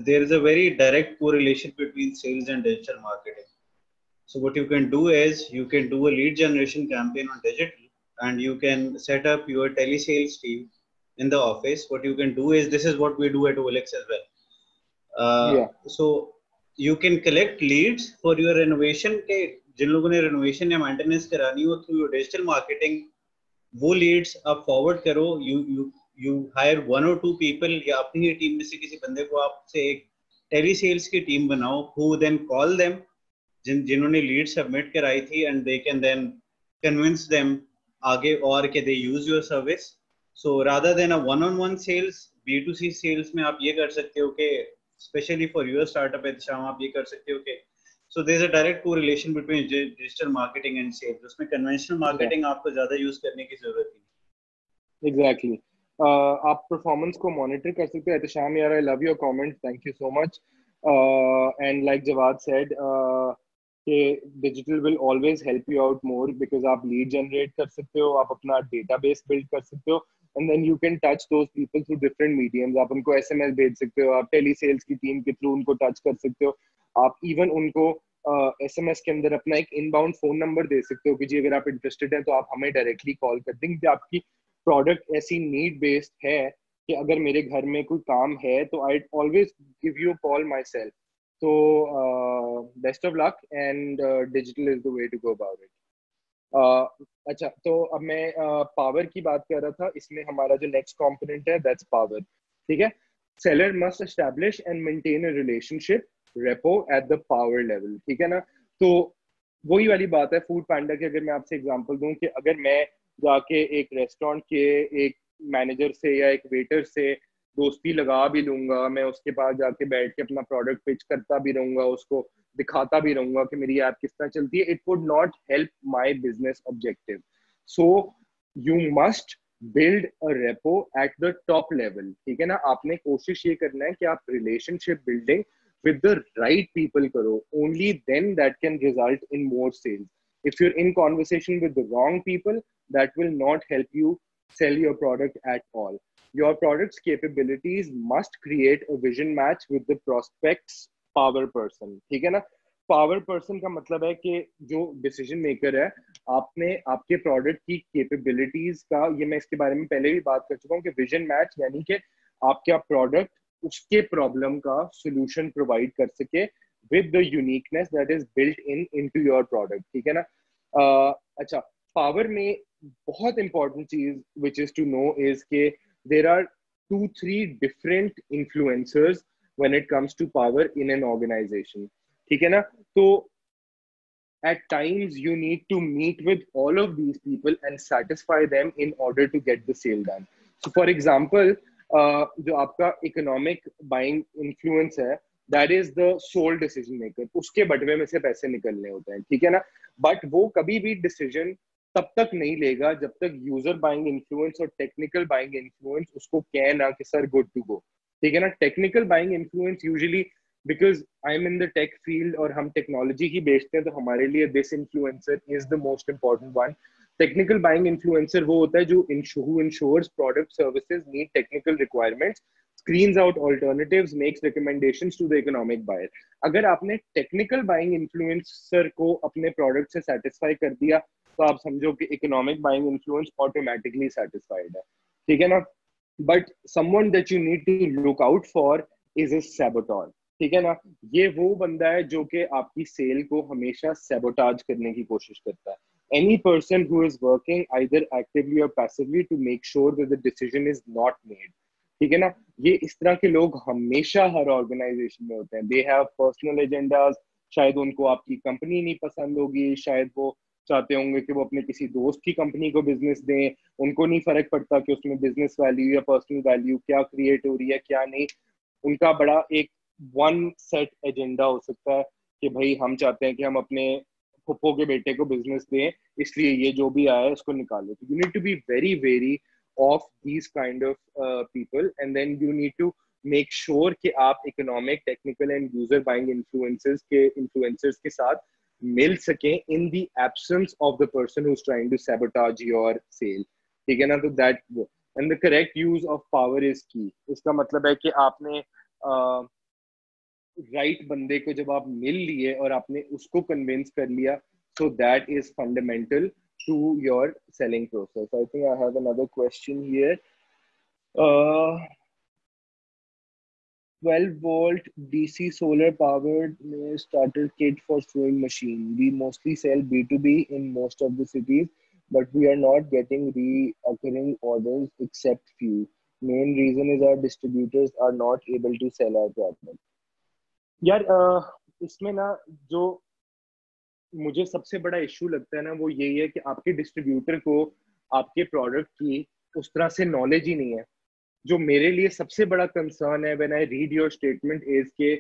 there is a very direct correlation between sales and digital marketing. So what you can do is you can do a lead generation campaign on digital, and you can set up your telesales team in the office. What you can do is, this is what we do at OLX as well. Yeah, So you can collect leads for your renovation के, जिन लोगों ने renovation या maintenance करानी हो, through your digital marketing, वो Leeds आप forward करो। You hire 1 or 2 people, या अपनी ही टीम में से किसी बंदे को आपसे एक टेली सेल्स की टीम बनाओ, हु देन कॉल देम, जिन्होंने लीड सबमिट कराई थी, and they can then convince them आगे और के they use your service. So rather than a one on one sales, B2C sales में आप ये कर सकते हो कि, स्पेशली फॉर योर स्टार्टअप है शाम, आप ये कर सकते हो कि, so there's a direct correlation between digital marketing and sales. उसमें conventional yeah, marketing आपको ज्यादा यूज करने की जरूरत नहीं। exactly. आप परफॉर्मेंस को मॉनिटर कर सकते हो। एहतशाम यार, I love your comment, thank you so much. And like Jawad said कि digital will always help you out more, because आप लीड जनरेट कर सकते हो, आप अपना डेटाबेस बिल्ड कर सकते हो, and then you can touch those people through different mediums. आप उनको SMS भेज सकते हो, आप टेली सेल्स की टीम के थ्रू उनको टच कर सकते हो, आप इवन उनको SMS के अंदर अपना एक इनबाउंड फोन नंबर दे सकते हो कि जी अगर आप इंटरेस्टेड हैं तो आप हमें डायरेक्टली कॉल कर देंगे, कि आपकी प्रोडक्ट ऐसी नीड बेस्ड है कि अगर मेरे घर में कोई काम है तो I always give you call my self. So best of luck, and digital is the way to go about it. अच्छा, तो अब मैं पावर की बात कर रहा था। इसमें हमारा जो नेक्स्ट कंपोनेंट है दैट्स पावर, ठीक है। Seller must establish and maintain a relationship repo at the power level, ठीक है ना। तो वही वाली बात है फूड पांडा की। अगर मैं आपसे एग्जांपल दूं कि अगर मैं जाके एक रेस्टोरेंट के एक मैनेजर से या एक वेटर से दोस्ती लगा भी लूंगा, मैं उसके पास जाके बैठ के अपना प्रोडक्ट पिच करता भी रहूंगा, उसको दिखाता भी रहूंगा कि मेरी ऐप किस तरह चलती है, it would not help my business objective. So you must build a repo at the top level, ठीक है ना। आपने कोशिश ये करना है कि आप relationship building with the right people karo, only then that can result in more sales. If you're in conversation with the wrong people, that will not help you sell your product at all. Your product's capabilities must create a vision match with the prospect's power person, ठीक है ना। Power person का मतलब है कि जो decision maker है, आपने आपके प्रोडक्ट की कैपेबिलिटीज का, ये मैं इसके बारे में पहले भी बात कर चुका हूँ कि विजन मैच यानी कि आपका प्रोडक्ट उसके प्रॉब्लम का सॉल्यूशन प्रोवाइड कर सके with the uniqueness that is built in into your product, ठीक है ना। अच्छा, पावर में बहुत इंपॉर्टेंट चीज which is to know is के there are 2-3 different influencers when it comes to power in an organisation, ठीक है ना। तो at times you need to meet with all of these people and satisfy them in order to get the sale done. So for example, जो आपका economic buying influence है, that is the sole decision maker, उसके बटवे में से पैसे निकलने होते हैं, ठीक है ना। बट वो कभी भी डिसीजन तब तक नहीं लेगा जब तक यूजर बाइंग इन्फ्लुएंस और टेक्निकल बाइंग इन्फ्लुएंस उसको कहे ना कि सर गुड टू गो, ठीक है ना। Technical buying influence usually, because I M in the tech field और हम टेक्नोलॉजी ही बेचते हैं, तो हमारे लिए this influencer is the most important one. Technical buying influencer वो होता है जो who ensures product services meet technical requirements, screens out alternatives, makes recommendations to the economic buyer. अगर आपने टेक्निकल बाइंग इन्फ्लुएंसर को अपने प्रोडक्ट से सेटिस्फाई कर दिया, तो आप समझो कि economic buying influence automatically satisfied है, ठीक है ना। But someone that you need to look out for is a saboteur, ठीक है ना। ये वो बंदा है जो कि आपकी सेल को हमेशा सेबोटाज करने की कोशिश करता है। any person who is working either actively or passively to make sure that the decision is not made, ठीक है ना। ये इस तरह के लोग हमेशा हर ऑर्गेनाइजेशन में होते हैं। दे हैव पर्सनल एजेंडाज, शायद उनको आपकी कंपनी नहीं पसंद होगी, शायद वो चाहते होंगे कि वो अपने किसी दोस्त की कंपनी को बिजनेस दें, उनको नहीं फर्क पड़ता कि उसमें बिजनेस वैल्यू या पर्सनल वैल्यू क्या क्रिएट हो रही है क्या नहीं। उनका बड़ा एक वन सेट एजेंडा हो सकता है कि भाई हम चाहते हैं कि हम अपने फुप्पो के बेटे को बिजनेस दें, इसलिए ये जो भी आया है इसको निकालो। तो you need to be very very of these kind of people, and then you need to make sure कि आप economic, technical and user buying influencers के साथ मिल सके in the absence of the person who is trying to sabotage your sale, ठीक है ना। तो that and the correct use of power is key. इसका मतलब है कि आपने राइट बंदे को जब आप मिल लिए और आपने उसको कन्विंस कर लिया, so that is fundamental to your selling process. I think I have another question here. 12-volt DC solar powered starter kit for sewing machine. We mostly sell B2B in most of the cities, but we are not getting reoccurring orders except few. Main reason is our distributors are not able to sell our product. यार इसमें ना जो मुझे सबसे बड़ा issue लगता है ना, वो यही है कि आपके डिस्ट्रीब्यूटर को आपके प्रोडक्ट की उस तरह से नॉलेज ही नहीं है। जो मेरे लिए सबसे बड़ा कंसर्न है when I read your statement is के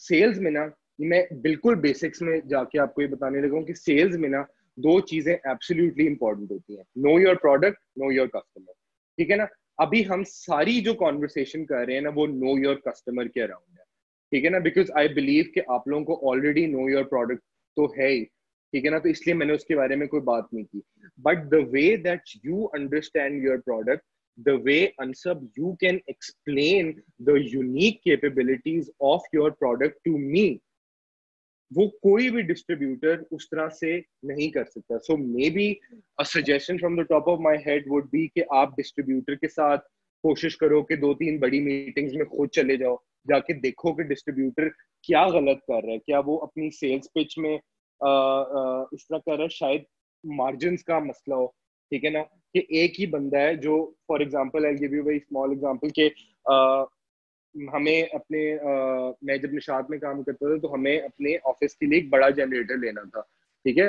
सेल्स में ना, मैं बिल्कुल बेसिक्स में जाके आपको ये बताने लगा हूँ कि सेल्स में ना दो चीजें एब्सोल्युटली इंपॉर्टेंट होती हैं, know your product, know your customer, ठीक है ना। अभी हम सारी जो कॉन्वर्सेशन कर रहे हैं ना वो नो योर कस्टमर के अराउंड है, ठीक है ना। बिकॉज आई बिलीव कि आप लोगों को ऑलरेडी नो योर प्रोडक्ट तो है ही, ठीक है ना, तो इसलिए मैंने उसके बारे में कोई बात नहीं की। But the way that you understand your product, the way Ansab you can explain the unique capabilities of your product to me, वो कोई भी डिस्ट्रीब्यूटर उस तरह से नहीं कर सकता। So maybe a suggestion from the top of my head would be कि आप डिस्ट्रीब्यूटर के साथ कोशिश करो कि 2-3 बड़ी मीटिंग्स में खुद चले जाओ, जाके देखो कि डिस्ट्रीब्यूटर क्या गलत कर रहा है, क्या वो अपनी सेल्स पिच में इस तरह कर रहा है, शायद मार्जिन का मसला हो, ठीक है ना, कि एक ही बंदा है जो, for example I give you very small example के हमें अपने मैं जब निशात में काम करता था तो हमें अपने ऑफिस के लिए एक बड़ा जनरेटर लेना था, ठीक है,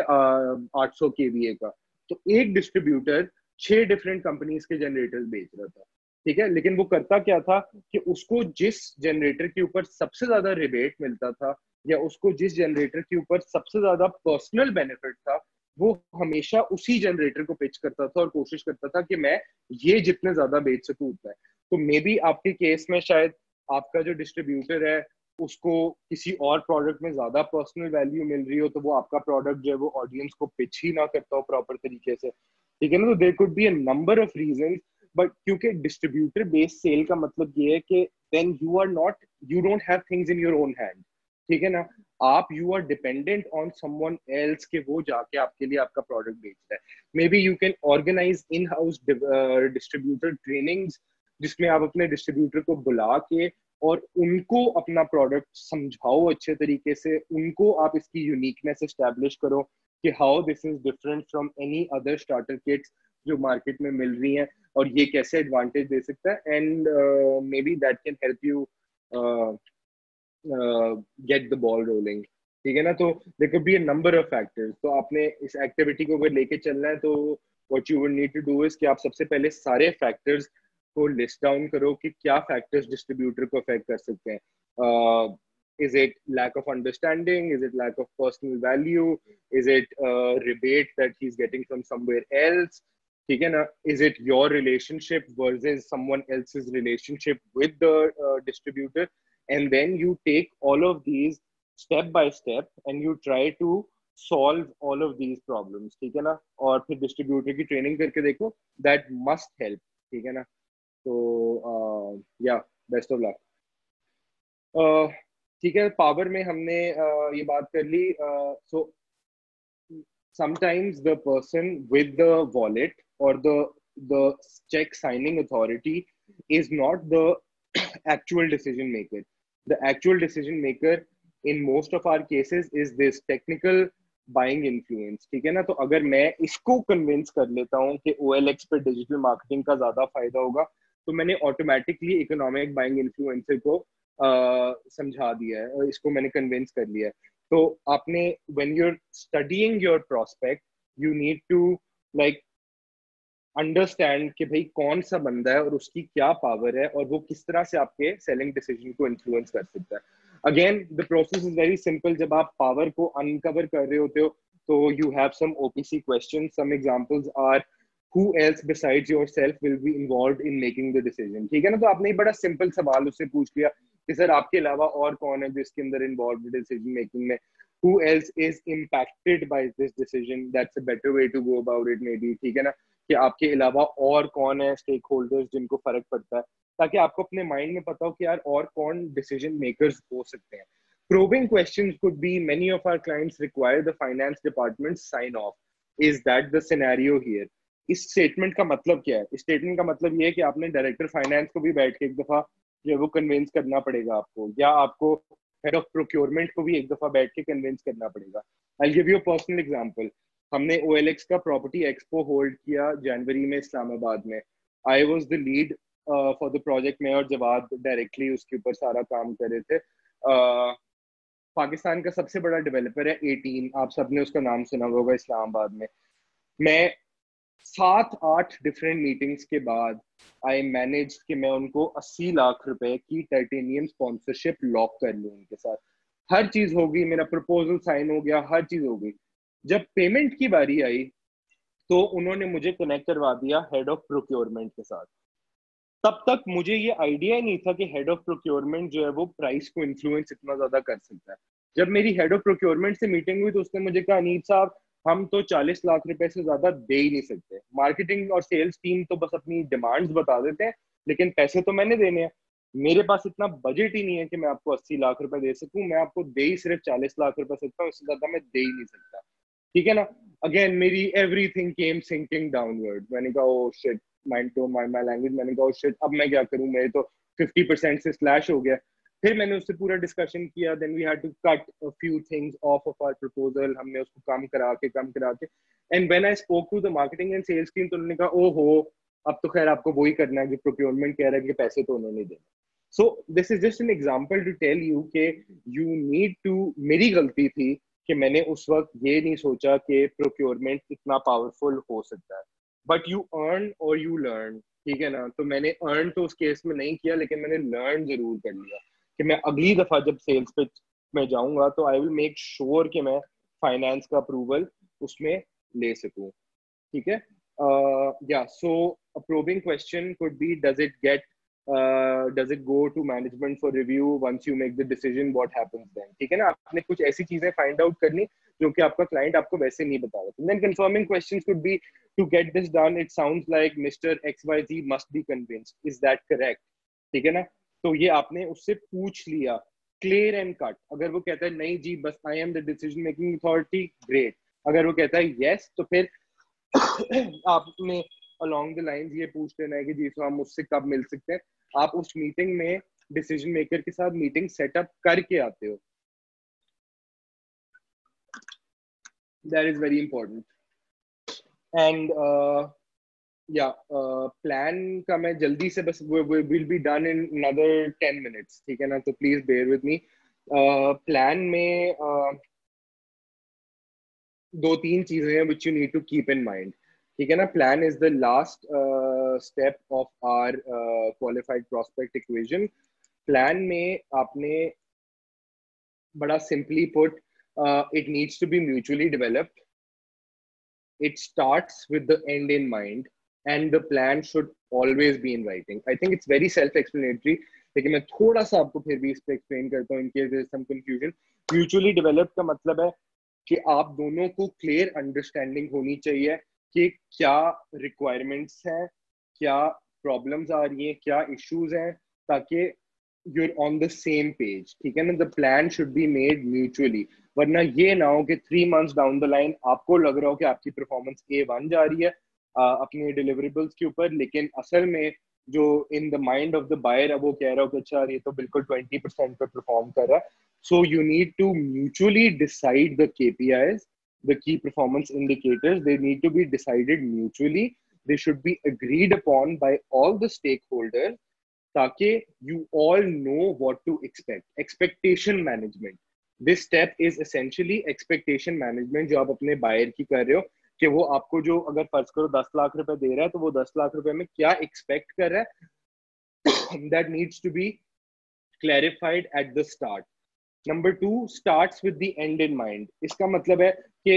800 kVA का। तो एक डिस्ट्रीब्यूटर 6 डिफरेंट कंपनीज के जनरेटर बेच रहा था, ठीक है, लेकिन वो करता क्या था कि उसको जिस जनरेटर के ऊपर सबसे ज्यादा रिबेट मिलता था या उसको जिस जनरेटर के ऊपर सबसे ज्यादा पर्सनल बेनिफिट था, वो हमेशा उसी जनरेटर को पिच करता था और कोशिश करता था कि मैं ये जितने ज्यादा बेच सकूं उतना है। तो मे बी आपके केस में शायद आपका जो डिस्ट्रीब्यूटर है उसको किसी और प्रोडक्ट में ज्यादा पर्सनल वैल्यू मिल रही हो, तो वो आपका प्रोडक्ट जो है वो ऑडियंस को पिच ही ना करता हो प्रॉपर तरीके से, ठीक है ना। तो there could be a number of reasons, but क्योंकि डिस्ट्रीब्यूटर बेस्ड सेल का मतलब ये है कि then you don't have things in your own hand, ठीक है ना, आप you are dependent on someone else के वो जाके आपके लिए आपका प्रोडक्ट बेच रहा है। Maybe you can organise in house distributor trainings जिसमें आप अपने डिस्ट्रीब्यूटर को बुला के और उनको अपना प्रोडक्ट समझाओ अच्छे तरीके से, उनको आप इसकी यूनिकनेस एस्टैब्लिश करो कि how this is different from any other starter kits जो मार्केट में मिल रही हैं और ये कैसे एडवांटेज दे सकता है, and maybe that can help you get the ball rolling, ठीक है ना। तो there could be a number of factors. तो आपने इस एक्टिविटी को अगर लेके चलना है तो what you would need to do is कि आप सबसे पहले सारे फैक्टर्स को लिस्ट डाउन करो कि क्या फैक्टर्स डिस्ट्रीब्यूटर को अफेक्ट कर सकते हैं। Is it lack of understanding? Is it lack of personal value? Is it rebate that he's getting from somewhere else? ठीक है ना? Is it your relationship versus someone else's relationship with the distributor? And then you take all of these step by step and you try to solve all of these problems, ठीक है ना? और फिर distributor की training करके देखो, that must help, ठीक है ना? तो या बेस्ट ऑफ लक। ठीक है, पावर में हमने ये बात कर ली। सो sometimes the person with the wallet or the check signing authority is not the actual decision maker. The actual decision maker in most of our cases is this technical buying influence, ठीक है ना। तो अगर मैं इसको convince कर लेता हूँ कि OLX पे डिजिटल मार्केटिंग का ज्यादा फायदा होगा, तो मैंने ऑटोमेटिकली इकोनॉमिक बाइंग इन्फ्लुएंसर को समझा दिया है और इसको मैंने कन्विंस कर लिया है। तो आपने when you are studying your prospect you need to like understand कि भाई कौन सा बंदा है और उसकी क्या पावर है और वो किस तरह से आपके सेलिंग डिसीजन को इन्फ्लुएंस कर सकता है। Again the process is very simple. जब आप पावर को अनकवर कर रहे होते हो तो you have some OPC question, some examples are who else besides yourself will be involved in making the decision, ठीक है ना। तो आपने बड़ा सिंपल सवाल उससे पूछ लिया कि सर आपके अलावा और कौन है जिसके अंदर इन्वॉल्व डिसीजन मेकिंग में, who else is impacted by this decision, that's a better way to go about it maybe, ठीक है ना, कि आपके अलावा और कौन है स्टेक होल्डर्स जिनको फर्क पड़ता है, ताकि आपको अपने माइंड में पता हो कि यार और कौन डिसीजन मेकर्स हो सकते हैं। Probing questions could be many of our clients require the finance department sign off. Is that the scenario here? इस स्टेटमेंट का मतलब क्या है? इस स्टेटमेंट का मतलब ये है कि आपने डायरेक्टर फाइनेंस को भी बैठ के एक दफा जो है वो कन्विंस करना पड़ेगा आपको, या आपको हेड ऑफ प्रोक्योरमेंट को भी एक दफा बैठ के कन्विंस करना पड़ेगा। I give you a personal example. हमने OLX का प्रॉपर्टी एक्सपो होल्ड किया जनवरी में इस्लामाबाद में। I was the lead for the project में और जवाब डायरेक्टली उसके ऊपर सारा काम कर रहे थे। पाकिस्तान का सबसे बड़ा डेवलपर है 18, आप सबने उसका नाम सुना होगा इस्लामाबाद में। मैं 7-8 डिफरेंट मीटिंग्स के बाद आई मैनेज कि मैं उनको 80 लाख रुपए की टाइटेनियम स्पॉन्सरशिप लॉक कर लूं उनके साथ। हर चीज हो गई, मेरा प्रपोजल साइन हो गया, हर चीज हो गई। जब पेमेंट की बारी आई तो उन्होंने मुझे कनेक्ट करवा दिया हेड ऑफ प्रोक्योरमेंट के साथ। तब तक मुझे ये आइडिया ही नहीं था कि हेड ऑफ प्रोक्योरमेंट जो है वो प्राइस को इन्फ्लुएंस इतना ज्यादा कर सकता है। जब मेरी हेड ऑफ प्रोक्योरमेंट से मीटिंग हुई तो उसने मुझे कहा अनीत साहब हम तो 40 लाख रुपए से ज्यादा दे ही नहीं सकते, मार्केटिंग और सेल्स टीम तो बस अपनी डिमांड्स बता देते हैं लेकिन पैसे तो मैंने देने हैं, मेरे पास इतना बजट ही नहीं है कि मैं आपको 80 लाख रुपए दे सकूं, मैं आपको दे ही सिर्फ 40 लाख रुपए सकता हूँ, इससे ज्यादा मैं दे ही नहीं सकता, ठीक है ना। अगेन मेरी एवरीथिंग केम सिंकिंग डाउनवर्ड। मैंने कहा oh shit, mind to my language, मैंने कहा ओ शिट अब मैं क्या करूं, मेरे तो 50% से स्लैश हो गया। फिर मैंने उससे पूरा डिस्कशन किया, then we had to cut a few things of our proposal, हमने उसको कम करा के and when I spoke to the marketing and sales team तो उन्होंने कहा ओहो अब तो खैर आपको वही करना है कि प्रोक्योरमेंट कह रहा है कि पैसे तो उन्होंने देने। So this is just an example to tell you के यू नीड टू, मेरी गलती थी कि मैंने उस वक्त ये नहीं सोचा कि प्रोक्योरमेंट इतना पावरफुल हो सकता है, बट यू अर्न और यू लर्न, ठीक है ना। तो मैंने अर्न तो उस केस में नहीं किया, लेकिन मैंने लर्न जरूर कर लिया कि मैं अगली दफा जब सेल्स पे मैं जाऊंगा तो आई विल मेक श्योर कि मैं फाइनेंस का अप्रूवल उसमें ले सकूं, ठीक है। Yeah, so a probing question could be, does it go to management for review? Once you make the decision, what happens then? ठीक है ना, आपने कुछ ऐसी चीजें फाइंड आउट करनी जो कि आपका क्लाइंट आपको वैसे नहीं बता रहा। Then confirming questions could be, to get this done, it sounds like Mr. XYZ must be convinced. Is that correct? ठीक है ना, तो ये आपने उससे पूछ लिया, क्लियर एंड कट। अगर वो कहता है नहीं जी बस आई am the decision making authority, great. अगर वो कहता है यस, तो फिर आपने अलोंग द लाइंस ये पूछ लेना है कि जी तो हम मुझसे कब मिल सकते हैं। आप उस मीटिंग में डिसीजन मेकर के साथ मीटिंग सेटअप करके आते हो, that is very important. And या प्लान का मैं जल्दी से बस will be done in another 10 minutes, ठीक है ना, तो please bear with me. Plan में दो तीन चीजें हैं which you need to keep in mind, ठीक है ना। Plan is the last step of our qualified prospect equation. Plan में आपने बड़ा simply put, it needs to be mutually developed, it starts with the end in mind, and the plan should always be in writing. I think it's very self-explanatory, लेकिन मैं थोड़ा सा आपको फिर भी इस पे एक्सप्लेन करता हूँ in case there is some confusion. Mutually developed का मतलब है कि आप दोनों को क्लियर अंडरस्टैंडिंग होनी चाहिए कि क्या रिक्वायरमेंट्स हैं, क्या प्रॉब्लम्स आ रही हैं, क्या इश्यूज हैं, ताकि you're on the same page, ठीक है ना। the plan should be made mutually, वरना ये ना हो कि 3 months down the line आपको लग रहा हो कि आपकी परफॉर्मेंस A1 जा रही है अपने डिलीवरेबल्स के ऊपर, लेकिन असल में जो in the mind of the buyer है वो कह रहा हो कि अच्छा ये तो बिल्कुल 20% पे परफॉर्म कर रहा है। So you need two mutually decide the KPIs, the key performance indicators, they need to be decided mutually, they should be agreed upon by all the stakeholders, ताकि you all know what to expect. Expectation management, this step is essentially expectation management जो आप अपने buyer की कर रहे हो कि वो आपको जो अगर फर्ज करो 10 लाख रुपए दे रहा है तो वो 10 लाख रुपए में क्या एक्सपेक्ट कर रहा है, that needs to be clarified at the start. Number 2 starts with the end in mind. इसका मतलब है कि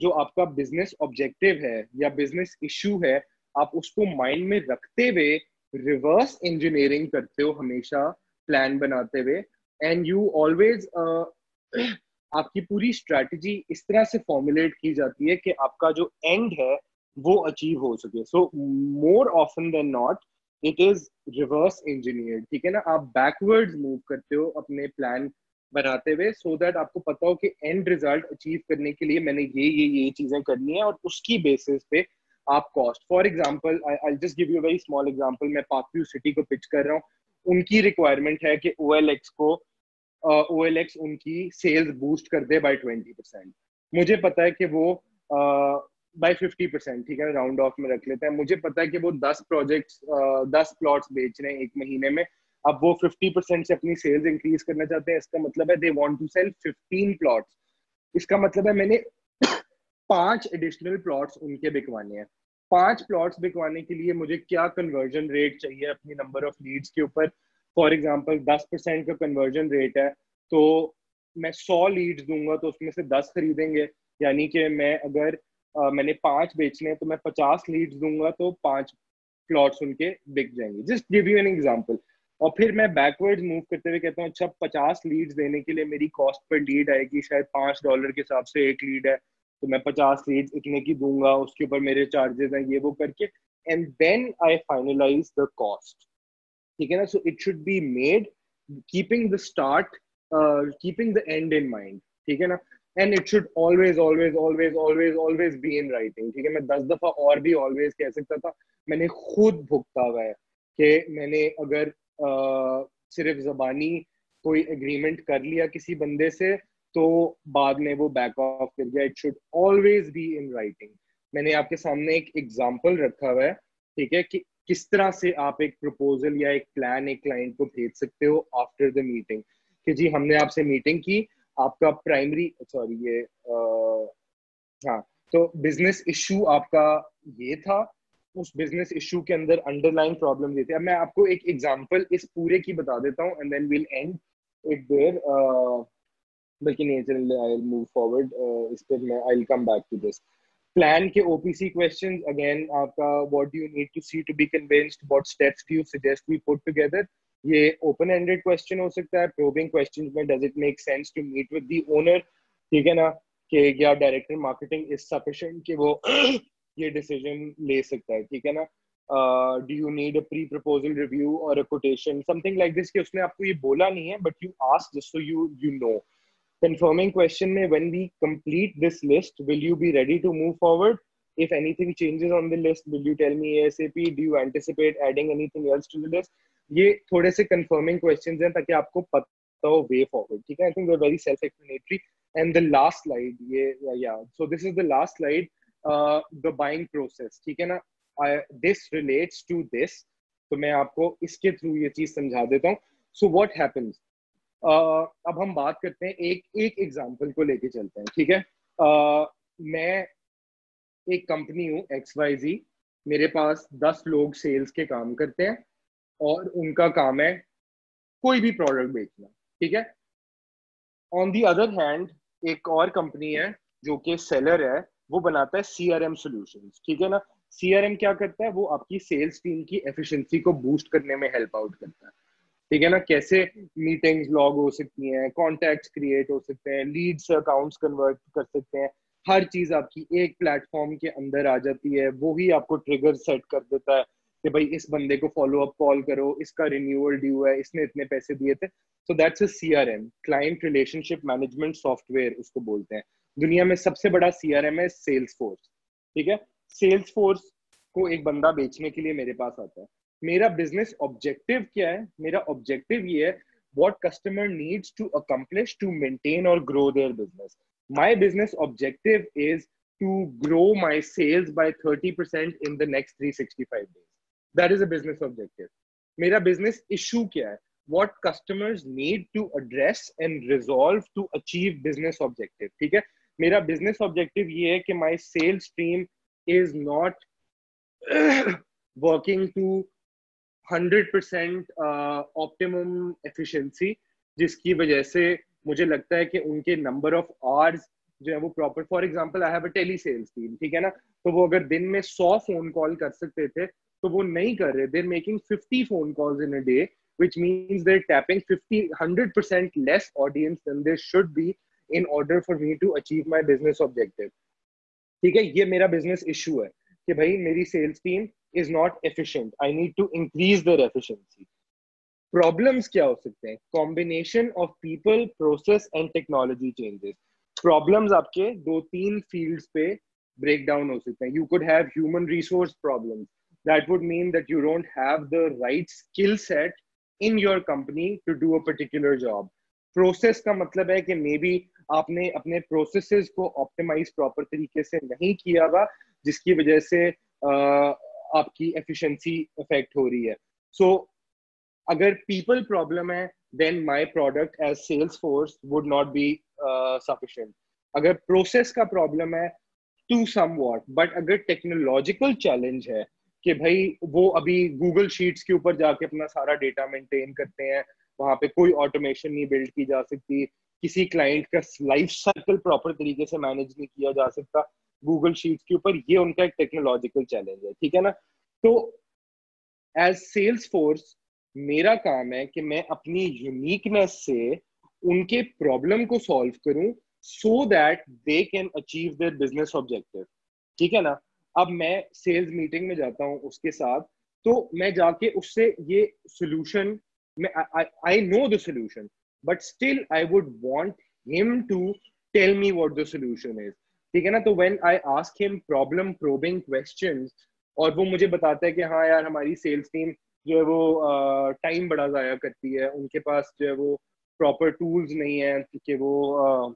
जो आपका बिजनेस ऑब्जेक्टिव है या बिजनेस इशू है, आप उसको माइंड में रखते हुए रिवर्स इंजीनियरिंग करते हो हमेशा प्लान बनाते हुए, एंड यू ऑलवेज आपकी पूरी स्ट्रैटेजी इस तरह से फॉर्मुलेट की जाती है कि आपका जो एंड है वो अचीव हो सके। So more often than not it is reverse engineer, ठीक है ना। आप बैकवर्ड्स मूव करते हो अपने प्लान बनाते हुए सो दैट आपको पता हो कि एंड रिजल्ट अचीव करने के लिए मैंने ये चीजें करनी है, और उसकी बेसिस पे आप cost, for example I just give you very small example, मैं पार्कव्यू सिटी को पिच कर रहा हूँ। उनकी रिक्वायरमेंट है कि OLX को OLX उनकी सेल्स बूस्ट कर दे बाय 20%। मुझे पता है कि वो बाय 50%, ठीक है, राउंड ऑफ में रख लेते हैं। मुझे पता है कि वो 10 प्रोजेक्ट्स 10 प्लॉट्स बेच रहे हैं एक महीने में, अब वो 50% से अपनी सेल्स इंक्रीज करना चाहते हैं। इसका मतलब है they want to sell 15 plots. इसका मतलब है मैंने 5 एडिशनल प्लॉट्स उनके बिकवाने हैं। 5 प्लॉट्स बिकवाने के लिए मुझे क्या कन्वर्जन रेट चाहिए अपनी नंबर ऑफ लीड्स के ऊपर। फॉर एग्जांपल 10% का कन्वर्जन रेट है, तो मैं 100 लीड्स दूंगा तो उसमें से 10 खरीदेंगे, यानी कि मैं अगर मैंने 5 बेचने हैं तो मैं 50 लीड्स दूंगा तो 5 प्लॉट्स उनके बिक जाएंगे। Just give you an example. और फिर मैं बैकवर्ड मूव करते हुए कहता हूँ अच्छा 50 लीड्स देने के लिए मेरी कॉस्ट पर लीड आएगी शायद $5 के हिसाब से एक लीड है, तो मैं 50 लीड्स इतने की दूंगा, उसके ऊपर मेरे चार्जेस हैं ये वो करके, and then I finalise the cost, ठीक है ना। So it should be made keeping the start keeping the end in mind, ठीक है ना। And it should always always always always always be in writing, ठीक है। मैं 10 दफा और भी ऑलवेज कह सकता था, मैंने खुद भुगता हुआ है कि मैंने अगर सिर्फ जबानी कोई एग्रीमेंट कर लिया किसी बंदे से तो बाद में वो बैक ऑफ कर गया. It should always be in writing. मैंने आपके सामने एक एग्जांपल रखा हुआ है, ठीक है, कि किस तरह से आप एक प्रपोजल या एक प्लान एक क्लाइंट को भेज सकते हो आफ्टर द मीटिंग. कि जी हमने आपसे मीटिंग की, आपका प्राइमरी सॉरी ये हाँ, तो बिजनेस इशू आपका ये था, उस बिजनेस इशू के अंदर अंडरलाइन प्रॉब्लम ये थी. अब मैं आपको एक एग्जांपल इस पूरे की बता देता हूँ and then will end it there. बल्कि नहीं, चलिए आई विल मूव फॉरवर्ड. इस पे मैं I will come back to this. Plan के ओपीसी क्वेश्चंस अगेन आपका, what do you need to see to be convinced, what steps do you suggest we put together. ये open ended question हो सकता है. Probing questions में does it make sense to meet with the owner, ठीक है ना, कि क्या डायरेक्टर मार्केटिंग इज सफिशिएंट कि वो ये डिसीजन ले सकता है, ठीक है ना. Do you need a pre proposal review और a quotation, something like this. कि उसने आपको ये बोला नहीं है but you ask just so you know. Confirming question में when we complete this list, will you be ready to move forward? If anything changes on the list, will you tell me ASAP? Do you anticipate adding anything else to the list? ये थोड़े से confirming questions हैं ताकि आपको पता हो way forward, ठीक है. I think they're very self-explanatory. And the last slide, ये yeah. So this is the last slide, the buying process, ठीक है ना. This relates to this. तो मैं आपको इसके थ्रू ये चीज समझा देता हूँ. So what happens? अब हम बात करते हैं एक एक एग्जाम्पल को लेके चलते हैं, ठीक है. मैं एक कंपनी हूँ XYZ. मेरे पास 10 लोग सेल्स के काम करते हैं और उनका काम है कोई भी प्रोडक्ट बेचना, ठीक है. ऑन दी अदर हैंड एक और कंपनी है जो कि सेलर है, वो बनाता है CRM सॉल्यूशंस, ठीक है ना. CRM क्या करता है, वो आपकी सेल्स टीम की एफिशिएंसी को बूस्ट करने में हेल्प आउट करता है, ठीक है ना. कैसे मीटिंग्स लॉग हो सकती हैं, कॉन्टैक्ट्स क्रिएट हो सकते हैं, लीड्स अकाउंट्स कन्वर्ट कर सकते हैं. हर चीज आपकी एक प्लेटफॉर्म के अंदर आ जाती है. वो ही आपको ट्रिगर सेट कर देता है कि भाई इस बंदे को फॉलो अप कॉल करो, इसका रिन्यूअल ड्यू है, इसने इतने पैसे दिए थे. So that's a CRM, client relationship management software उसको बोलते हैं. दुनिया में सबसे बड़ा CRM है सेल्स फोर्स, ठीक है. सेल्स फोर्स को एक बंदा बेचने के लिए मेरे पास आता है. मेरा बिजनेस ऑब्जेक्टिव क्या है? मेरा ऑब्जेक्टिव ये है what customer needs to accomplish to maintain or grow their business. My business objective is to grow my sales by 30% in the next 365 days. That is a business objective. मेरा business issue क्या है? What customers need to address and resolve to achieve business objective. ठीक है. मेरा business objective ये है कि my sales team is not working to 100% optimum efficiency, जिसकी वजह से मुझे लगता है कि उनके नंबर ऑफ आवर्स जो है वो proper. For example I have a telesales team, ठीक है ना. तो वो अगर दिन में 100 फोन कॉल कर सकते थे तो वो नहीं कर रहे. They're making 50 phone calls in a day, which means they're tapping 100% less audience than they should be in order for me to achieve my business objective. ठीक है. ये मेरा बिजनेस इशू है कि भाई मेरी sales team is not efficient. I need to increase their efficiency. Problems क्या हो सकते हैं? Combination of people, process and technology changes. Problems आपके 2-3 fields पे break down हो सकते हैं. You could have human resource problems. That would mean that you don't have the right skill set in your company to do a particular job. Process का मतलब है कि maybe आपने अपने processes को optimize proper तरीके से नहीं किया हुआ, जिसकी वजह से आपकी एफिशिएंसी इफेक्ट हो रही है. सो अगर पीपल प्रॉब्लम है then my product as sales force would not be sufficient. अगर प्रोसेस का प्रॉब्लम है टू समवॉट, बट अगर टेक्नोलॉजिकल चैलेंज है कि भाई वो अभी गूगल शीट्स के ऊपर जाके अपना सारा डेटा मेंटेन करते हैं, वहां पे कोई ऑटोमेशन नहीं बिल्ड की जा सकती, किसी क्लाइंट का लाइफ साइकिल प्रॉपर तरीके से मैनेज नहीं किया जा सकता गूगल शीट्स के ऊपर, ये उनका एक टेक्नोलॉजिकल चैलेंज है, ठीक है ना. तो एज सेल्स फोर्स मेरा काम है कि मैं अपनी यूनिकनेस से उनके प्रॉब्लम को सॉल्व करूं so that they can achieve their business objective, ठीक है ना. अब मैं सेल्स मीटिंग में जाता हूं उसके साथ, तो मैं जाके उससे ये solution, I know the solution but still I would want him to tell me what the solution is, ठीक है ना. तो when I ask him problem probing questions और वो मुझे बताता है कि हाँ यार हमारी सेल्स टीम जो है वो टाइम बड़ा ज़ाया करती है, उनके पास जो है वो प्रॉपर टूल्स नहीं है कि वो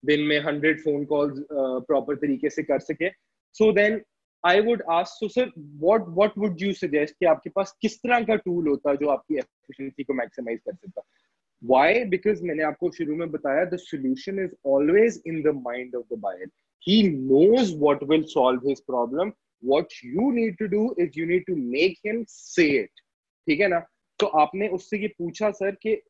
दिन में 100 फोन कॉल्स प्रॉपर तरीके से कर सके. So then I would ask, so sir what would you suggest कि आपके पास किस तरह का टूल होता जो आपकी एफिशिएंसी को मैक्सिमाइज कर सकता? Why? Because मैंने आपको शुरू में बताया, the solution is always in the mind of the buyer. He knows what will solve his problem. What you need to do is you need to make him say it. ठीक है ना? तो आपने उससे ये पूछा सर कि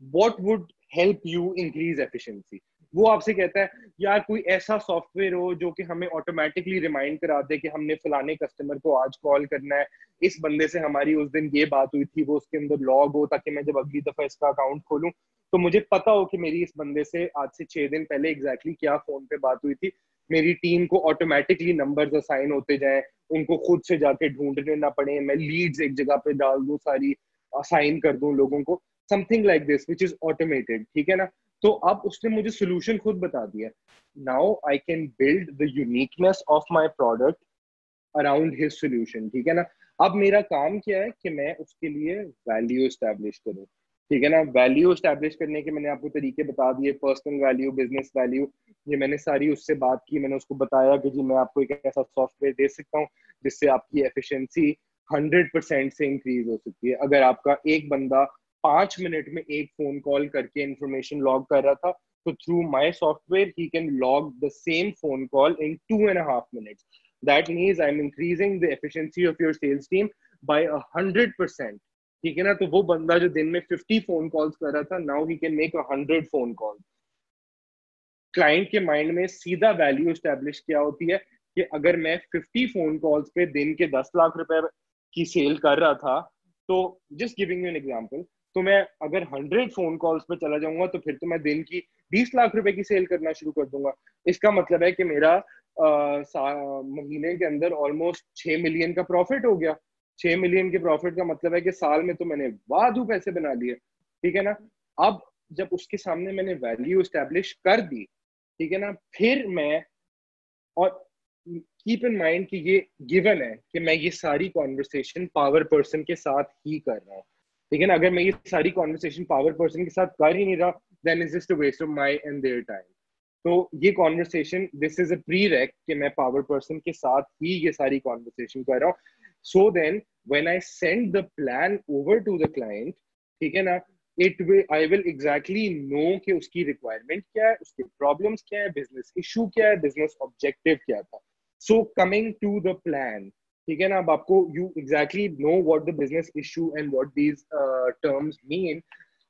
what would help you increase efficiency. वो आपसे कहता है यार कोई ऐसा सॉफ्टवेयर हो जो कि हमें ऑटोमेटिकली रिमाइंड करा दे कि हमने फलाने कस्टमर को आज कॉल करना है, इस बंदे से हमारी उस दिन ये बात हुई थी, वो उसके अंदर लॉग हो ताकि मैं जब अगली दफा इसका अकाउंट खोलूं तो मुझे पता हो कि मेरी इस बंदे से आज से 6 दिन पहले एग्जैक्टली क्या फोन पे बात हुई थी. मेरी टीम को ऑटोमेटिकली नंबर्स असाइन होते जाएं, उनको खुद से जाके ढूंढने ना पड़े, मैं लीड्स एक जगह पे डाल दूं, सारी असाइन कर दूं लोगों को, something like this which is automated. ठीक है ना? तो अब उसने मुझे सोल्यूशन खुद बता दिया. Now I can build the uniqueness of my product around his solution. ठीक है ना? अब मेरा काम क्या है कि मैं उसके लिए वैल्यू एस्टैब्लिश करूं. ठीक है ना? वैल्यू एस्टैब्लिश करने के मैंने आपको तरीके बता दिए, पर्सनल वैल्यू, बिजनेस वैल्यू, ये मैंने सारी उससे बात की. मैंने उसको बताया कि जी मैं आपको एक ऐसा सॉफ्टवेयर दे सकता हूँ जिससे आपकी एफिशिएंसी 100% से इंक्रीज हो सकती है. अगर आपका एक बंदा 5 मिनट में एक फोन कॉल करके इंफॉर्मेशन लॉग कर रहा था, तो through my software he can log the same phone call in 2.5 minutes. That means I'm increasing the efficiency of your sales team by 100%. ठीक है ना? तो वो बंदा जो दिन में 50 फोन कॉल्स कर रहा था, now he can make 100 phone call. Client के माइंड में सीधा वैल्यू एस्टैब्लिश क्या होती है कि अगर मैं 50 फोन कॉल्स पे दिन के 10 लाख रुपए की सेल कर रहा था, तो just giving you an example, तो मैं अगर 100 फोन कॉल्स पे चला जाऊंगा तो फिर तो मैं दिन की 20 लाख रुपए की सेल करना शुरू कर दूंगा. इसका मतलब है कि मेरा महीने के अंदर ऑलमोस्ट 6 मिलियन का प्रॉफिट हो गया. 6 मिलियन के प्रॉफिट का मतलब है कि साल में तो मैंने वाधू पैसे बना लिए. ठीक है ना? अब जब उसके सामने मैंने वैल्यू एस्टैब्लिश कर दी, ठीक है ना, फिर मैं, और कीप इन माइंड कि ये गिवन है कि मैं ये सारी कॉन्वर्सेशन पावर पर्सन के साथ ही कर रहा हूँ. ठीक है ना? अगर मैं ये सारी कॉन्वर्सेशन पावर पर्सन के साथ कर ही नहीं रहा, then is just a waste of my and their time. तो ये conversation, this is a prereq कि मैं पावर पर्सन के साथ ही ये सारी कॉन्वर्सेशन कर रहा हूँ. So then when I send the plan over to the client, ठीक है ना, आई विल एग्जैक्टली नो कि उसकी रिक्वायरमेंट क्या है, उसके प्रॉब्लम्स क्या है, बिजनेस इशू क्या है, बिजनेस ऑब्जेक्टिव क्या था. So coming to the plan, ठीक है ना, अब आपको you exactly know what the business issue and what these terms mean.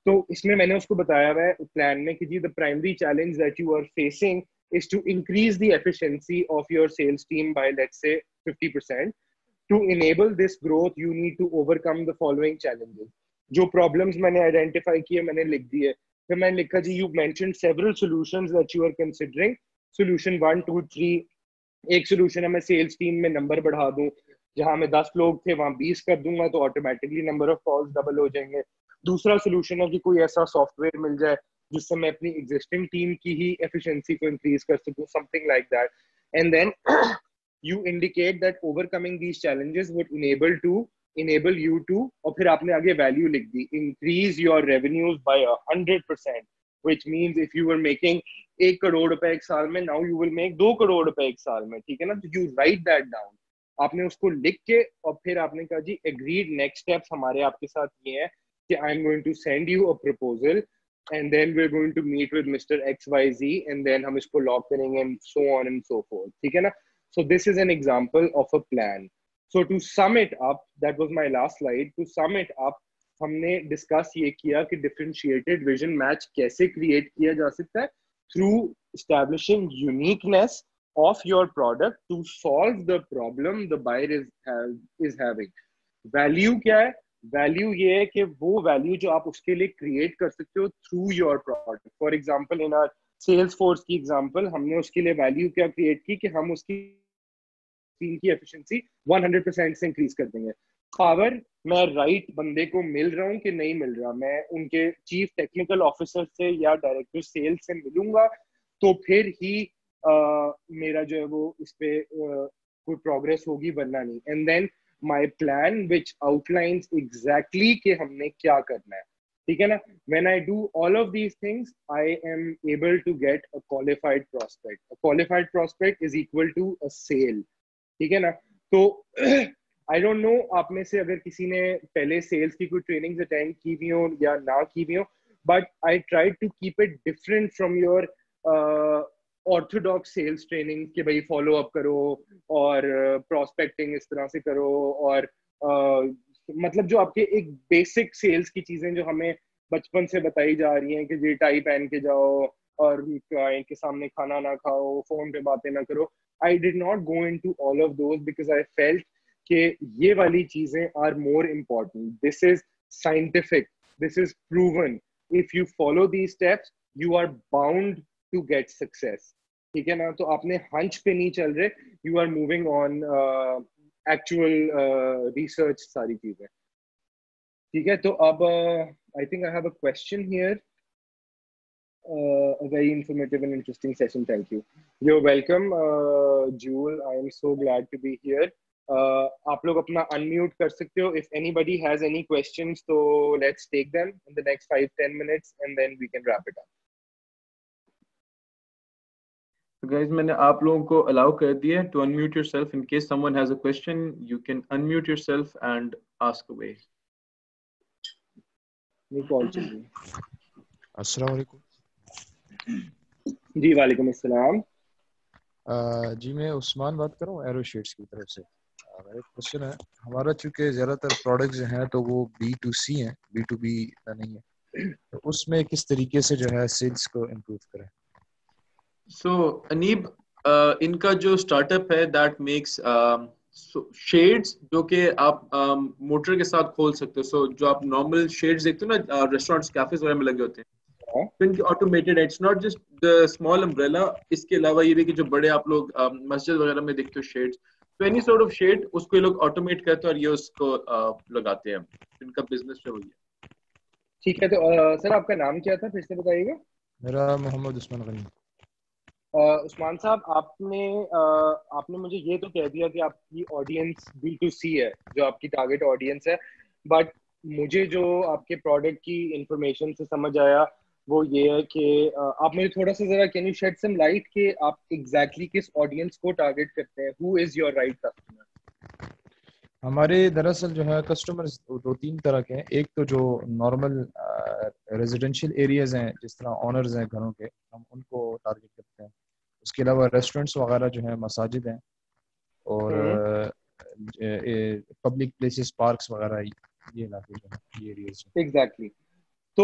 तो इसमें मैंने उसको बताया हुआ है प्लान में कि जी the primary challenge that you are facing is to increase the efficiency of your sales team by, let's say, 50%. To enable this growth, you need to overcome the following challenges. जो problems मैंने identify किए मैंने लिख दिए. फिर मैंने लिखा जी you mentioned several solutions that you are considering. Solution 1, 2, 3. एक solution है मैं sales team में number बढ़ा दूं, जहां मैं 10 लोग थे वहां 20 कर दूंगा तो automatically number of calls double हो जाएंगे. दूसरा सोल्यूशन है कि कोई ऐसा सॉफ्टवेयर मिल जाए जिससे मैं अपनी एग्जिस्टिंग टीम की ही एफिशिएंसी को इंक्रीज कर सकूं, something like that. And then you indicate that overcoming these challenges would enable you to, और फिर आपने आगे वैल्यू लिख दी, increase your revenues by 100%, which means if you were making 1 crore रुपए एक साल में, now you will make 2 crore रुपए एक साल में. ठीक है ना? तो you write that down. आपने उसको लिख के और फिर आपने कहा जी agreed next steps हमारे आपके साथ ये है कि I'm going to send you a proposal and then we're going to meet with Mr. XYZ and then हम इसको लॉक करेंगे and so on and so forth. ठीक है ना? So this is an example of a plan. So to sum it up, that was my last slide. To sum it up, हमने discuss ये किया कि डिफरेंशिएटेड विजन मैच कैसे create किया जा सकता है through establishing uniqueness of your product to solve the problem the buyer is having. Value क्या है? वैल्यू ये है कि वो वैल्यू जो आप उसके लिए क्रिएट कर सकते हो through your product. For example in our sales force की एग्जांपल, हमने उसके लिए वैल्यू क्या क्रिएट की कि हम उसकी टीम की एफिशिएंसी 100% से इंक्रीज कर देंगे. पावर, मैं राइट बंदे को मिल रहा हूँ कि नहीं मिल रहा, मैं उनके चीफ टेक्निकल ऑफिसर से या डायरेक्टर सेल्स से मिलूंगा तो फिर ही मेरा जो है वो इस पे कोई प्रोग्रेस होगी, वरना नहीं. And then my plan which outlines exactly कि हमने क्या करना है, ठीक है ना. When I do all of these things, I am able to get a qualified prospect. A qualified prospect is equal to a sale, ठीक है ना. तो आई डोंट नो आप में से अगर किसी ने पहले सेल्स की कोई ट्रेनिंग्स अटेंड की भी हो या ना की भी हो, but I try to keep it different from your orthodox sales training कि भाई फॉलो अप करो और प्रोस्पेक्टिंग इस तरह से करो, और मतलब जो आपके एक बेसिक सेल्स की चीजें जो हमें बचपन से बताई जा रही हैं कि जी टाई पहन के जाओ और क्लाइंट के सामने खाना ना खाओ, फोन पे बातें ना करो. I did not go into all of those because I felt कि ये वाली चीजें are more important. This is scientific. This is proven. If you follow these steps, you are bound to get success. ठीक है ना. तो आपने hunch पे नहीं चल रहे. You are moving on actual research सारी चीजें. ठीक है. तो अब I think I have a question here. A very informative and interesting session. Thank you. You're welcome, Jewel. I am so glad to be here. आप लोग अपना unmute कर सकते हो. If anybody has any questions, so let's take them in the next 5-10 minutes, and then we can wrap it up. So guys, मैंने आप लोगों को allow कर दिया है to unmute yourself. In case someone has a question, you can unmute yourself and ask away. नहीं call चाहिए. अस्सलाम वालेकुम. जी वालेकुम अस्सलाम. जी मैं उस्मान बात कर रहा हूँ एरो शेड्स की तरफ से. मेरा क्वेश्चन है, हमारा चूंकि ज़्यादातर प्रोडक्ट्स जो हैं तो वो B2C हैं, B2B नहीं है, तो उसमें किस तरीके से जो है सेल्स को इम्प्रूव करें? So अनीब, इनका जो स्टार्टअप है that makes शेड्स जो कि आप मोटर के साथ खोल सकते हो. So जो आप नॉर्मल शेड्स देखते हो ना रेस्टोरेंट्स कैफेज वगैरह में लगे होते हैं, तो इनकी ऑटोमेटेड है. It's not just the small umbrella. इसके अलावा ये भी कि जो बड़े आप लोग मस्जिद वगैरह में देखते हो शेड्स, तो एनी सॉर्ट ऑफ शेड उसको ये लोग ऑटोमेट करते हैं और ये उसको लगाते हैं. इनका बिजनेस जो है. ठीक है. तो सर आपका नाम क्या था, फिर से बताइएगा. मेरा मोहम्मद उस्मान गनी. उस्मान साहब, आपने मुझे ये तो कह दिया कि आपकी ऑडियंस B2C है, जो आपकी टारगेट ऑडियंस है, बट मुझे जो आपके प्रोडक्ट की इंफॉर्मेशन से समझ आया वो ये है कि आप मुझे थोड़ा सा जरा can you shed some light कि आप एग्जैक्टली किस ऑडियंस को टारगेट करते हैं. Who is your right customer? हमारे दरअसल जो है कस्टमर्स 2-3 तरह के हैं. एक तो जो नॉर्मल रेजिडेंशियल एरियाज हैं, जिस तरह ओनर्स हैं घरों के, हम उनको टारगेट करते हैं. उसके अलावा रेस्टोरेंट्स वगैरह जो है, मसाजिद हैं, और पब्लिक प्लेसेस, पार्क्स वगैरह, ये इलाके जो हैं, ये एरियाज. एग्जैक्टली. तो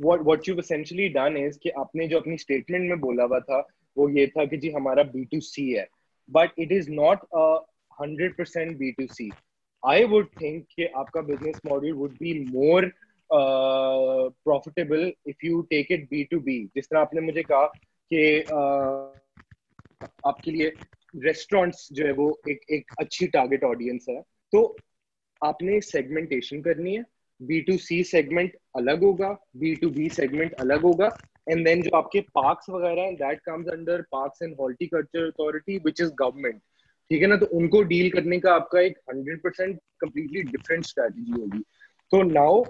what you've essentially done is कि आपने जो अपनी स्टेटमेंट में बोला हुआ था वो ये था कि जी हमारा B2C है, but it is not a 100% B2C. I would think कि आपका business model would be more profitable if you take it B2B. जिस तरह आपने मुझे कहा कि आपके लिए रेस्टोरेंट्स जो है वो एक अच्छी टारगेट ऑडियंस है, तो आपने सेगमेंटेशन करनी है. B2C सेगमेंट अलग होगा, B2B सेगमेंट अलग होगा, एंड देन जो आपके पार्क्स वगैरह हैं that comes under parks and horticulture authority which is government. ठीक है ना. तो उनको डील करने का आपका एक 100% कंप्लीटली डिफरेंट स्ट्रेटजी होगी. तो now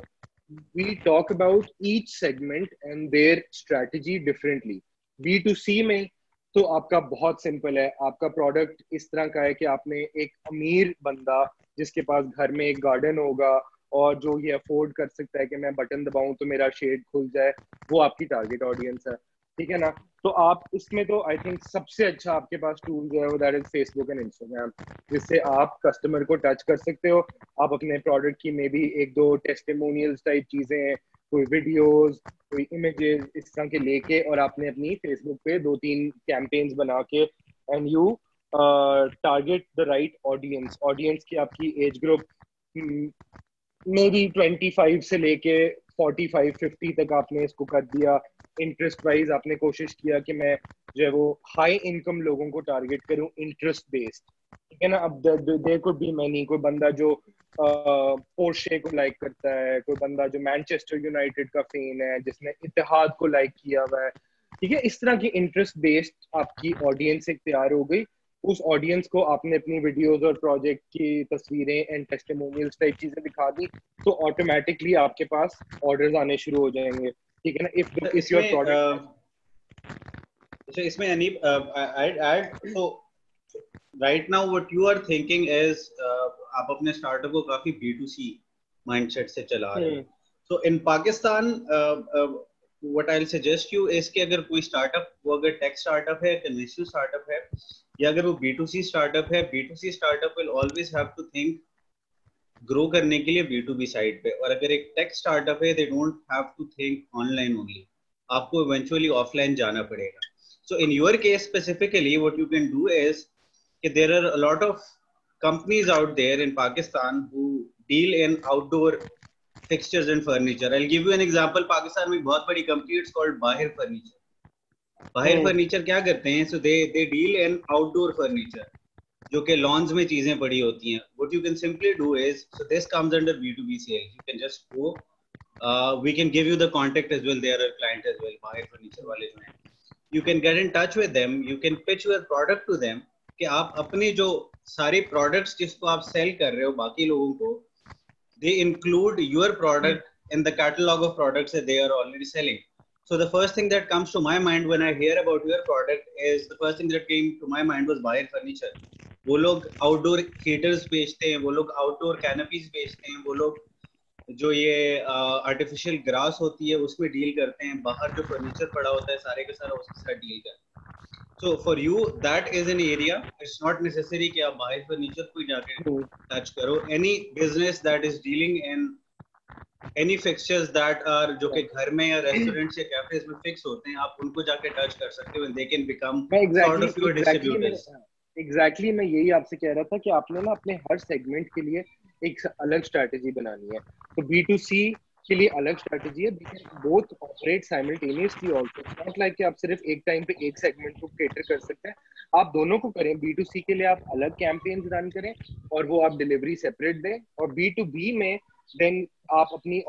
we talk about each segment and their strategy differently. B2C में तो आपका बहुत सिंपल है. आपका प्रोडक्ट इस तरह का है कि आपने एक अमीर बंदा जिसके पास घर में एक गार्डन होगा और जो ये अफोर्ड कर सकता है कि मैं बटन दबाऊं तो मेरा शेड खुल जाए, वो आपकी टारगेट ऑडियंस है. ठीक है ना. तो आप इसमें तो आई थिंक सबसे अच्छा आपके पास टूल जो है वो that is Facebook and Instagram, जिससे आप कस्टमर को टच कर सकते हो. आप अपने प्रोडक्ट की मे बी 1-2 टेस्टिमोनियल्स टाइप चीजें, कोई वीडियोस, कोई इमेजेस इस तरह के लेके, और आपने अपनी फेसबुक पे 2-3 कैंपेन्स बना के and you target the right audience. Audience की आपकी एज ग्रुप मे बी 25 से लेके 45-50 तक आपने इसको कर दिया. इंटरेस्ट वाइज आपने कोशिश किया कि मैं जो है वो हाई इनकम लोगों को टारगेट करूं, इंटरेस्ट बेस्ड. ठीक है ना. अब देयर कुड बी मैनी. कोई बंदा जो पोर्शे को लाइक करता है, कोई बंदा जो मैनचेस्टर यूनाइटेड का फैन है, जिसने इत्तेहाद को लाइक किया हुआ है. ठीक है. इस तरह की इंटरेस्ट बेस्ड आपकी ऑडियंस एक तैयार हो गई. उस ऑडियंस को आपने अपनी वीडियोस और प्रोजेक्ट की तस्वीरें एंड टेस्टिमोनियल्स टाइप चीजें दिखा दी, तो ऑटोमेटिकली आपके पास ऑर्डर्स आने शुरू हो जाएंगे, ठीक है ना। इफ योर प्रोडक्ट so इसमें Aneeb I'd add, so right now what you are thinking is आप अपने स्टार्टअप को काफी B2C माइंडसेट से चला रहे हो. So in Pakistan what I'll suggest you is कि अगर कोई स्टार्टअप, वो अगर टेक स्टार्टअप है, कन्वेंशनल स्टार्टअप है, या अगर वो B2C स्टार्टअप है, B2C startup will always have to think grow करने के लिए B2B साइड पे. और अगर एक टेक स्टार्टअप है, they don't have to think online only, आपको eventually ऑफलाइन जाना पड़ेगा. So in your case specifically, what you can do is that there are a lot of companies out there in Pakistan who deal in outdoor fixtures and furniture. I'll give you an example. Pakistan में एक बहुत बड़ी company, it's called Bahir Furniture. Bahir Furniture क्या करते हैं? So they deal in outdoor furniture, जो कि loans में चीजें पड़ी होती हैं. What you can simply do is, so this comes under B2B sales. You can just go, we can give you the contact as well. They are a client as well. Bahir Furniture वाले जो हैं, you can get in touch with them. You can pitch your product to them कि आप अपने जो सारे products जिसको आप sell कर रहे हो बाकी लोगों को, they include your product in the catalog of products that they are already selling. So the first thing that comes to my mind when I hear about your product is, the first thing that came to my mind was Bahir Furniture. वो लोग outdoor heaters बेचते हैं, वो लोग outdoor कैनपीज बेचते हैं, वो लोग जो ये आर्टिफिशियल ग्रास होती है उसमें डील करते हैं, बाहर जो फर्नीचर पड़ा होता है सारे का सारा उसके साथ डील करते हैं. So for you that is an area. It's not necessary कि आप बाहर फर्नीचर को जाके टच करो. Any business that is dealing in any fixtures that are, जो कि घर में या रेस्टोरेंट्स या कैफेज में फिक्स होते हैं, आप उनको जाके टच कर सकते हो. They can become sort of your distributors. Exactly मैं यही आपसे कह रहा था कि आपने ना अपने हर सेगमेंट के लिए एक अलग स्ट्रैटेजी बनानी है. तो B2C के लिए अलग स्ट्रैटेजी है. Both operate simultaneously also. It's not like कि आप सिर्फ एक टाइम पे एक सेगमेंट को कैटर कर सकते हैं. आप दोनों को करें. B2C के लिए आप अलग कैंपेन्स रन करें और वो आप डिलीवरी सेपरेट दें, और B2B में देन आप अपनी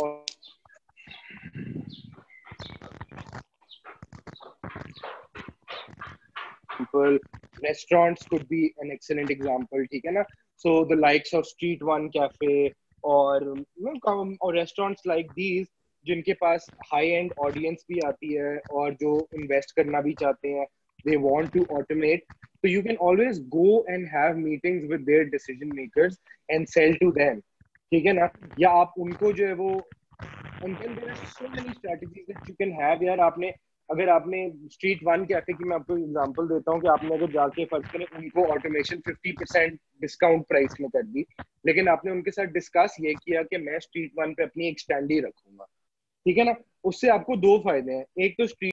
restaurants could be an excellent example, ठीक है ना. So the likes of Street One Cafe और restaurants like these, जिनके पास high end audience भी आती है और जो invest करना भी चाहते हैं, they want to automate, so you can always go and have meetings with their decision makers and sell to them, ठीक है ना. या आप उनको जो है वो, and then there are so many strategies that you can have. यार आपने अगर आपने स्ट्रीट वन कैफे की मैं आपको एग्जांपल देता हूँ कि आपने अगर जाके फर्ज करें उनको ऑटोमेशन 50% डिस्काउंट प्राइस में कर दी, लेकिन आपने उनके साथ डिस्कस ये किया कि मैं स्ट्रीट वन पे अपनी एक स्टैंड ही रखूंगा, ठीक है ना. उससे आपको दो फायदे हैं. एक तो स्ट्रीट